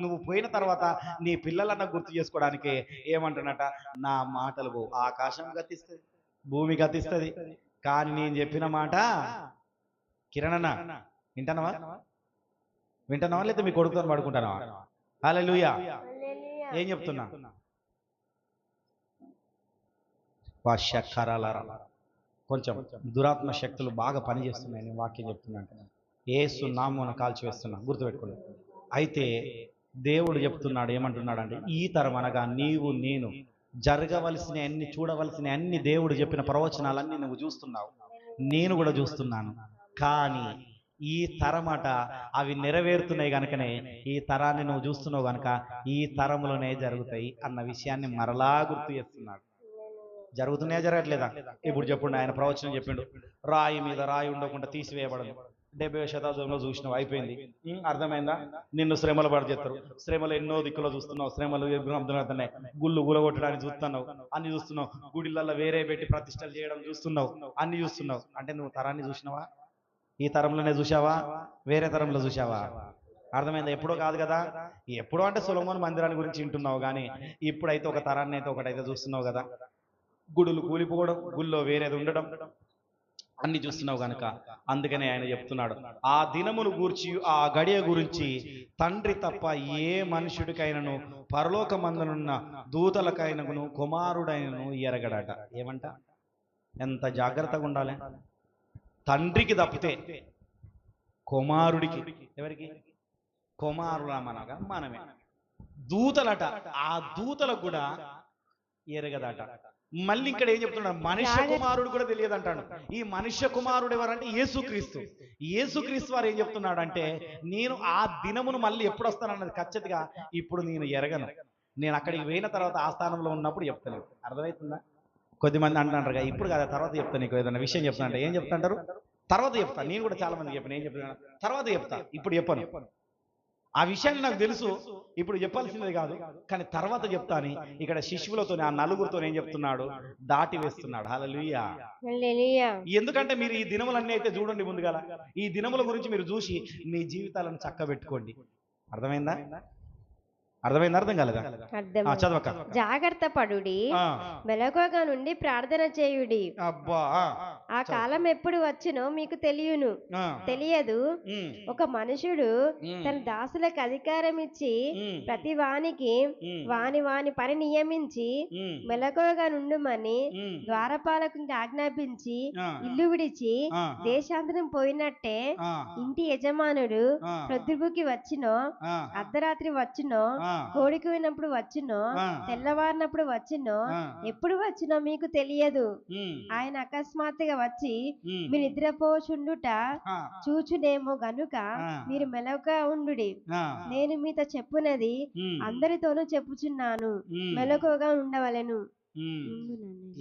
నువ్వు పోయిన తర్వాత నీ పిల్లలన్న గుర్తు చేసుకోవడానికి ఏమంటున్నట, నా మాటలు ఆకాశం గతిస్తుంది, భూమి గతిస్తుంది, కానీ నేను చెప్పిన మాట కిరణన్న వింటున్నావా లేదా మీ కొడుకుతో పడుకుంటున్నావా? హల్లెలూయా. ఏం చెప్తున్నా? కొంచెం దురాత్మ శక్తులు బాగా పనిచేస్తున్నాయి. నేను వాక్యం చెప్తున్నాను, యేసు నామమున కాల్చివేస్తున్నా, గుర్తుపెట్టుకోండి. అయితే దేవుడు చెప్తున్నాడు, ఏమంటున్నాడు అంటే ఈ తరం అనగా నీవు నేను జరగవలసిన అన్ని, చూడవలసిన అన్ని దేవుడు చెప్పిన ప్రవచనాలన్నీ నువ్వు చూస్తున్నావు, నేను కూడా చూస్తున్నాను. కానీ ఈ తరమట అవి నెరవేరుతున్నాయి కనుకనే ఈ తరాన్ని నువ్వు చూస్తున్నావు కనుక ఈ తరములోనే జరుగుతాయి అన్న విషయాన్ని మరలా గుర్తు చేస్తున్నాడు. జరుగుతున్నాయా జరగట్లేదా? ఇప్పుడు చెప్పండి. ఆయన ప్రవచనం చెప్పిండు, రాయి మీద రాయి ఉండకుండా తీసివేయబడదు. 70వ శతాబ్దంలో చూసినావు, అయిపోయింది. అర్థమైందా? నిన్ను శ్రమలు పడజేస్తారు. శ్రమలు ఎన్నో దిక్కులో చూస్తున్నావు, శ్రమలు అర్థమవుతున్నాయి, గుళ్ళు గులగొట్టడానికి చూస్తున్నావు, అన్ని చూస్తున్నావు, గుడిలలో వేరే పెట్టి ప్రతిష్టలు చేయడం చూస్తున్నావు, అన్ని చూస్తున్నావు. అంటే నువ్వు తరాన్ని చూసినావా? ఈ తరంలోనే చూసావా? వేరే తరంలో చూసావా? అర్థమైందా? ఎప్పుడో కాదు కదా. ఎప్పుడో అంటే సొలొమోను మందిరాన్ని గురించి వింటున్నావు, కానీ ఇప్పుడైతే ఒక తరాన్ని అయితే ఒకటైతే చూస్తున్నావు కదా. గుడులు కూలిపోవడం, గుళ్ళో వేరేది ఉండడం, అన్ని చూస్తున్నావు కనుక అందుకనే ఆయన చెప్తున్నాడు, ఆ దినమును గూర్చి, ఆ గడియ గురించి తండ్రి తప్ప ఏ మనుషుడికైనను పరలోకమందునున్న దూతలకైనను కుమారుడైనను ఎరగడట. ఏమంట? ఎంత జాగ్రత్తగా ఉండాలి. తండ్రికి తప్పితే కుమారుడికి, ఎవరికి? కుమారులమనగా మనమే. దూతలట, ఆ దూతలకు కూడా ఎరగదట. మళ్ళీ ఇక్కడ ఏం చెప్తున్నాడు? మనుష్య కుమారుడు కూడా తెలియదు అంటాడు. ఈ మనుష్య కుమారుడు ఎవరంటే యేసుక్రీస్తు. యేసుక్రీస్తు వారు ఏం చెప్తున్నాడు అంటే, నేను ఆ దినమును మళ్ళీ ఎప్పుడు వస్తానన్నది ఖచ్చితంగా ఇప్పుడు నేను ఎరగను, నేను అక్కడికి పోయిన తర్వాత ఆ స్థానంలో ఉన్నప్పుడు చెప్తాను. అర్థమవుతుందా? కొద్దిమంది అంటున్నారు, ఇప్పుడు కదా తర్వాత చెప్తాను, నీకు ఏదైనా విషయం చెప్తాను అంటే ఏం చెప్తాంటారు? తర్వాత చెప్తాను. నేను కూడా చాలా మంది చెప్పాను, ఏం చెప్తాను? తర్వాత చెప్తా, ఇప్పుడు చెప్పను. ఆ విషయాన్ని నాకు తెలుసు, ఇప్పుడు చెప్పాల్సినది కాదు, కానీ తర్వాత చెప్తాను. ఇక్కడ శిష్యులతో, ఆ నలుగురితో ఏం చెప్తున్నాడు? దాటి వేస్తున్నాడు. హల్లెలూయా. ఎందుకంటే మీరు ఈ దినములన్నీ అయితే చూడండి, ముందుగా ఈ దినముల గురించి మీరు చూసి మీ జీవితాలను చక్కబెట్టుకోండి. అర్థమైందా? అర్థం కాలేదా? చదవక. జాగ్రత్త పడుడి, మెలకువగా నుండి ప్రార్థన చేయుడి. అబ్బా, ఆ కాలం ఎప్పుడు వచ్చునో మీకు తెలియదు. ఒక మనుషుడు తన దాసులకు అధికారం ఇచ్చి ప్రతి వానికి వాని పని నియమించి మెలకువగా నుండుమని ద్వారపాలకు ఆజ్ఞాపించి ఇల్లు విడిచి దేశాంతరం పోయినట్టే ఇంటి యజమానుడు ప్రొద్దుపుకి వచ్చినో, అర్ధరాత్రి వచ్చినో, కోడికి పోయినప్పుడు వచ్చినో, తెల్లవారినప్పుడు వచ్చినో, ఎప్పుడు వచ్చినో మీకు తెలియదు. ఆయన అకస్మాత్తుగా వచ్చి మీ నిద్రపోచుండుట చూచునేమో గనుక మీరు మెలకుగా ఉండుడి. నేను మీతో చెప్పునది అందరితోనూ చెప్పుచున్నాను, మెలకువగా ఉండవలెను.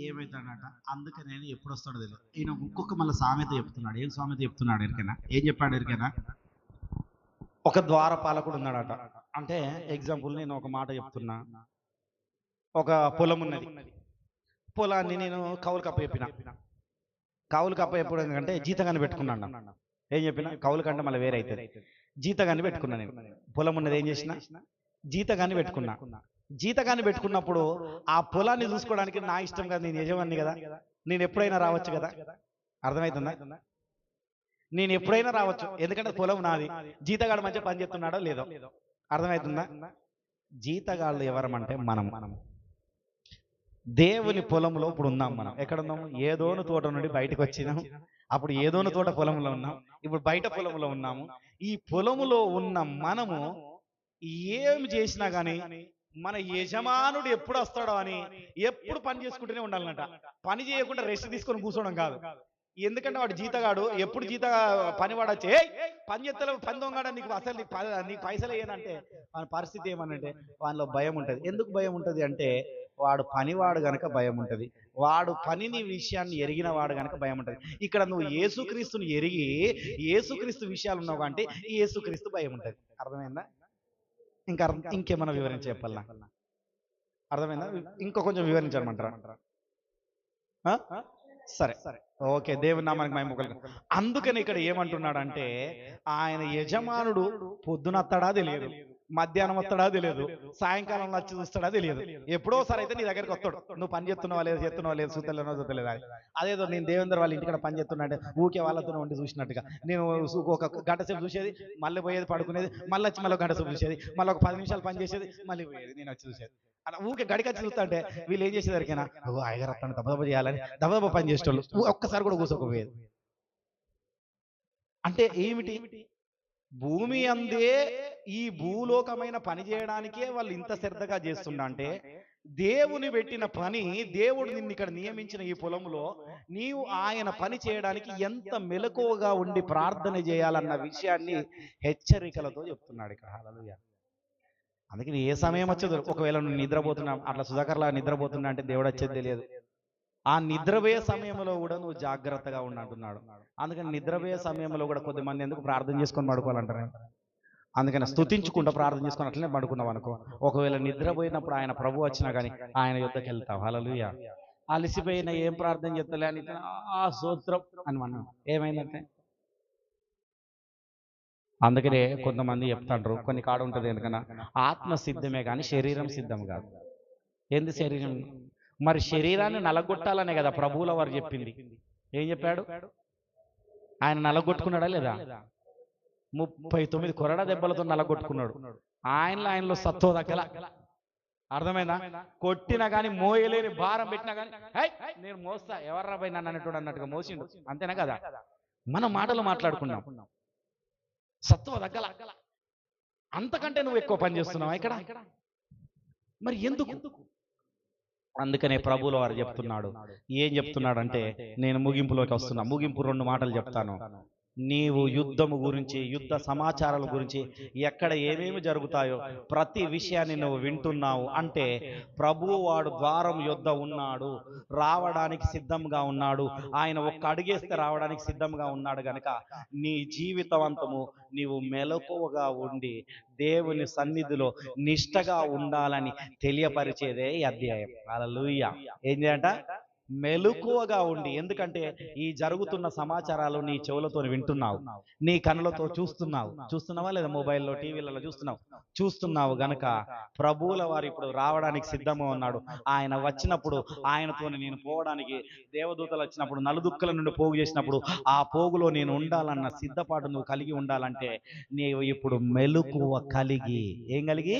ఏమైతాడట, అందుకని నేను ఎప్పుడు వస్తాడో తెలియదు. ఈయన ఇంకొక మళ్ళీ సామెత చెప్తున్నాడు. ఏం సామెత చెప్తున్నాడు ఎరికైనా? ఏం చెప్పాడు ఎరికైనా? ఒక ద్వారపాలకుడు ఉన్నాడట. అంటే ఎగ్జాంపుల్ నేను ఒక మాట చెప్తున్నా. ఒక పొలం ఉన్నది. పొలాన్ని నేను కౌలుకు అప్పచెప్పిన. కౌలుకు అప్పచెప్పడం ఎందుకంటే జీతగాన్ని పెట్టుకున్నాను. ఏం చెప్పినా కౌలు కంటే మళ్ళీ వేరే అవుతుంది. జీతగాన్ని పెట్టుకున్నా. నేను పొలం ఉన్నది ఏం చేసిన జీతగాన్ని పెట్టుకున్నా. జీతగాన్ని పెట్టుకున్నప్పుడు ఆ పొలాన్ని చూసుకోవడానికి నా ఇష్టం కదా, నేను యజమాని కదా, నేను ఎప్పుడైనా రావచ్చు కదా. అర్థమవుతుందా? నేను ఎప్పుడైనా రావచ్చు, ఎందుకంటే పొలం నాది. జీతగాడు మంచిగా పని చేస్తున్నాడో లేదో. అర్థమవుతుందా? జీతగాళ్ళు ఎవరమంటే మనము దేవుని పొలంలో ఇప్పుడు ఉన్నాం. మనం ఎక్కడ ఉన్నాము? ఏదోను తోట నుండి బయటకు వచ్చినాం. అప్పుడు ఏదోను తోట పొలంలో ఉన్నాం, ఇప్పుడు బయట పొలంలో ఉన్నాము. ఈ పొలములో ఉన్న మనము ఏం చేసినా గానీ మన యజమానుడు ఎప్పుడు వస్తాడో అని ఎప్పుడు పని చేసుకుంటూనే ఉండాలన్నట. పని చేయకుండా రెస్ట్ తీసుకొని కూర్చోవడం కాదు. ఎందుకంటే వాడు జీతగాడు ఎప్పుడు పని వాడొచ్చి పని చేస్తలేవు, పని దొంగడ, నీకు అసలు నీకు పైసలు వేయనంటే మన పరిస్థితి ఏమనంటే వాళ్ళలో భయం ఉంటుంది. ఎందుకు భయం ఉంటుంది అంటే వాడు పనివాడు గనక భయం ఉంటుంది. వాడు పనిని విషయాన్ని ఎరిగిన వాడు గనక భయం ఉంటుంది. ఇక్కడ నువ్వు యేసుక్రీస్తుని ఎరిగి యేసుక్రీస్తు విషయాలు ఉన్నావు అంటే ఈ యేసుక్రీస్తు భయం ఉంటుంది. అర్థమైందా? ఇంకేమన్నా వివరించి చెప్పాలా? అర్థమైందా? ఇంకో కొంచెం వివరించమంటారా? సరే ఓకే, దేవుని నామానికి మహిమ కలుగును. అందుకని ఇక్కడ ఏమంటున్నాడంటే ఆయన యజమానుడు పొద్దున వస్తాడా తెలియదు, మధ్యాహ్నం వస్తాడా తెలియదు, సాయంకాలంలో వచ్చి చూస్తాడా తెలియదు. ఎప్పుడో సరే అయితే నీ దగ్గరికి వస్తాడు. నువ్వు పని చేస్తున్నావా లేదు, చేస్తున్నావా లేదు, చూస్తలేనో చూస్తలేదు. అదేదో నేను దేవేంద్ర వాళ్ళ ఇంటికి పని చేస్తున్నా అంటే ఊకే వాళ్ళతో ఉండి చూసినట్టుగా నేను ఒక గంట సేపు చూసేది, మళ్ళీ పోయేది పడుకునేది, మళ్ళీ వచ్చి మళ్ళీ ఒక గంట సేపు చూసేది, మళ్ళీ ఒక 10 నిమిషాలు పని చేసేది, మళ్ళీ పోయేది, నేను వచ్చి చూసేది. అలా ఊకే గడికొచ్చి చూస్తా అంటే వీళ్ళు ఏం చేసేదరికైనా ఆయగరత్తాను దెబ్బదెబ్బ చేయాలని దెబ్బదెబ్బ పని చేసేవాళ్ళు ఒక్కసారి కూడా కూర్చోకపోయేది. అంటే ఏమిటి? భూమి అందే ఈ భూలోకమైన పని చేయడానికే వాళ్ళు ఇంత శ్రద్ధగా చేస్తుండ అంటే దేవుని పెట్టిన పని, దేవుడు నిన్ను ఇక్కడ నియమించిన ఈ పొలంలో నీవు ఆయన పని చేయడానికి ఎంత మెలకువగా ఉండి ప్రార్థన చేయాలన్న విషయాన్ని హెచ్చరికలతో చెప్తున్నాడు ఇక్కడ. హల్లెలూయా. అందుకని ఏ సమయం వచ్చేది, ఒకవేళ నువ్వు నిద్రపోతున్నావు, అట్లా సుధాకర్లా నిద్రపోతున్నా అంటే దేవుడు వచ్చేది తెలియదు. ఆ నిద్రపోయే సమయంలో కూడా నువ్వు జాగ్రత్తగా ఉండంటున్నాడు. అందుకని నిద్రపోయే సమయంలో కూడా కొద్దిమంది ఎందుకు ప్రార్థన చేసుకొని పడుకోవాలంటారు. అందుకని స్తుతించుకుంటూ ప్రార్థన చేసుకొని అట్లనే పడుకున్నావు అనుకో, ఒకవేళ నిద్రపోయినప్పుడు ఆయన ప్రభు వచ్చినా కానీ ఆయన యుద్ధకి వెళ్తావు. హల్లెలూయా. అలసిపోయిన ఏం ప్రార్థన చేస్తలే అని ఆ స్తోత్రం అని మనం ఏమైందంటే, అందుకనే కొంతమంది చెప్తాంటారు, కొన్ని కాడ ఉంటుంది ఎందుకన్నా ఆత్మ సిద్ధమే కానీ శరీరం సిద్ధం కాదు. ఏంది శరీరం? మరి శరీరాన్ని నలగొట్టాలనే కదా ప్రభువుల వారు చెప్పింది. ఏం చెప్పాడు? ఆయన నలగొట్టుకున్నాడా లేదా? 39 కొరడా దెబ్బలతో నలగొట్టుకున్నాడు. ఆయనలో సత్తో దక్కల. అర్థమైందా? కొట్టినా కానీ మోయలేని భారం పెట్టినా కానీ నేను మోస్తా, ఎవర్రా పోయి నన్ను అన్నట్టు అన్నట్టుగా మోసిండు. అంతేనా కదా? మన మాటలు మాట్లాడుకున్నాం, సత్వ దగ్గల. అంతకంటే నువ్వు ఎక్కువ పని చేస్తున్నావా ఇక్కడ? మరి ఎందుకు? అందుకనే ప్రభువుల వారు చెప్తున్నాడు. ఏం చెప్తున్నాడు అంటే, నేను ముగింపులోకి వస్తున్నా. ముగింపు 2 మాటలు చెప్తాను. నీవు యుద్ధము గురించి, యుద్ధ సమాచారాల గురించి, ఎక్కడ ఏమేమి జరుగుతాయో ప్రతి విషయాన్ని నువ్వు వింటున్నావు అంటే ప్రభువు వాడు ద్వారం యొద్ద ఉన్నాడు, రావడానికి సిద్ధంగా ఉన్నాడు. ఆయన ఒక్క అడుగేస్తే రావడానికి సిద్ధంగా ఉన్నాడు గనక నీ జీవితవంతము నీవు మెలకువగా ఉండి దేవుని సన్నిధిలో నిష్టగా ఉండాలని తెలియపరిచేదే ఈ అధ్యాయం. హల్లెలూయా. ఏం చేయంట? మెలకువగా ఉండి. ఎందుకంటే ఈ జరుగుతున్న సమాచారాలు నీ చెవులతో వింటున్నావు, నీ కళ్ళతో చూస్తున్నావా లేదా? మొబైల్లో, టీవీలలో చూస్తున్నావు గనక ప్రభువుల వారు ఇప్పుడు రావడానికి సిద్ధంగా ఉన్నాడు. ఆయన వచ్చినప్పుడు ఆయనతో నేను పోవడానికి, దేవదూతలు వచ్చినప్పుడు నలుదుక్కల నుండి పోగు చేసినప్పుడు ఆ పోగులో నేను ఉండాలన్న సిద్ధపాటు నువ్వు కలిగి ఉండాలంటే నీవు ఇప్పుడు మెలకువ కలిగి, ఏం కలిగి?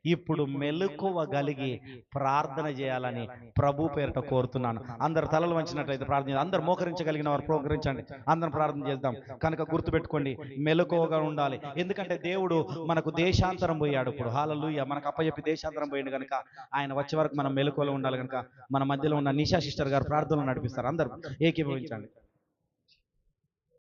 ఇప్పుడు మెలకువగలిగి ప్రార్థన చేయాలని ప్రభు పేరిట కోరుతున్నాను. అందరు తలలు వంచినట్లయితే ప్రార్థన, అందరు మోకరించగలిగిన వారు మోకరించండి. అందరం ప్రార్థన చేద్దాం. కనుక గుర్తుపెట్టుకోండి, మెలకువగా ఉండాలి. ఎందుకంటే దేవుడు మనకు దేశాంతరం పోయాడు. ఇప్పుడు హల్లెలూయా, మనకు అప్పచెప్పి దేశాంతరం పోయింది కనుక ఆయన వచ్చే వరకు మనం మెలకువలో ఉండాలి. కనుక మన మధ్యలో ఉన్న నిషా సిస్టర్ గారు ప్రార్థనలు నడిపిస్తారు. అందరూ ఏకీభవించండి.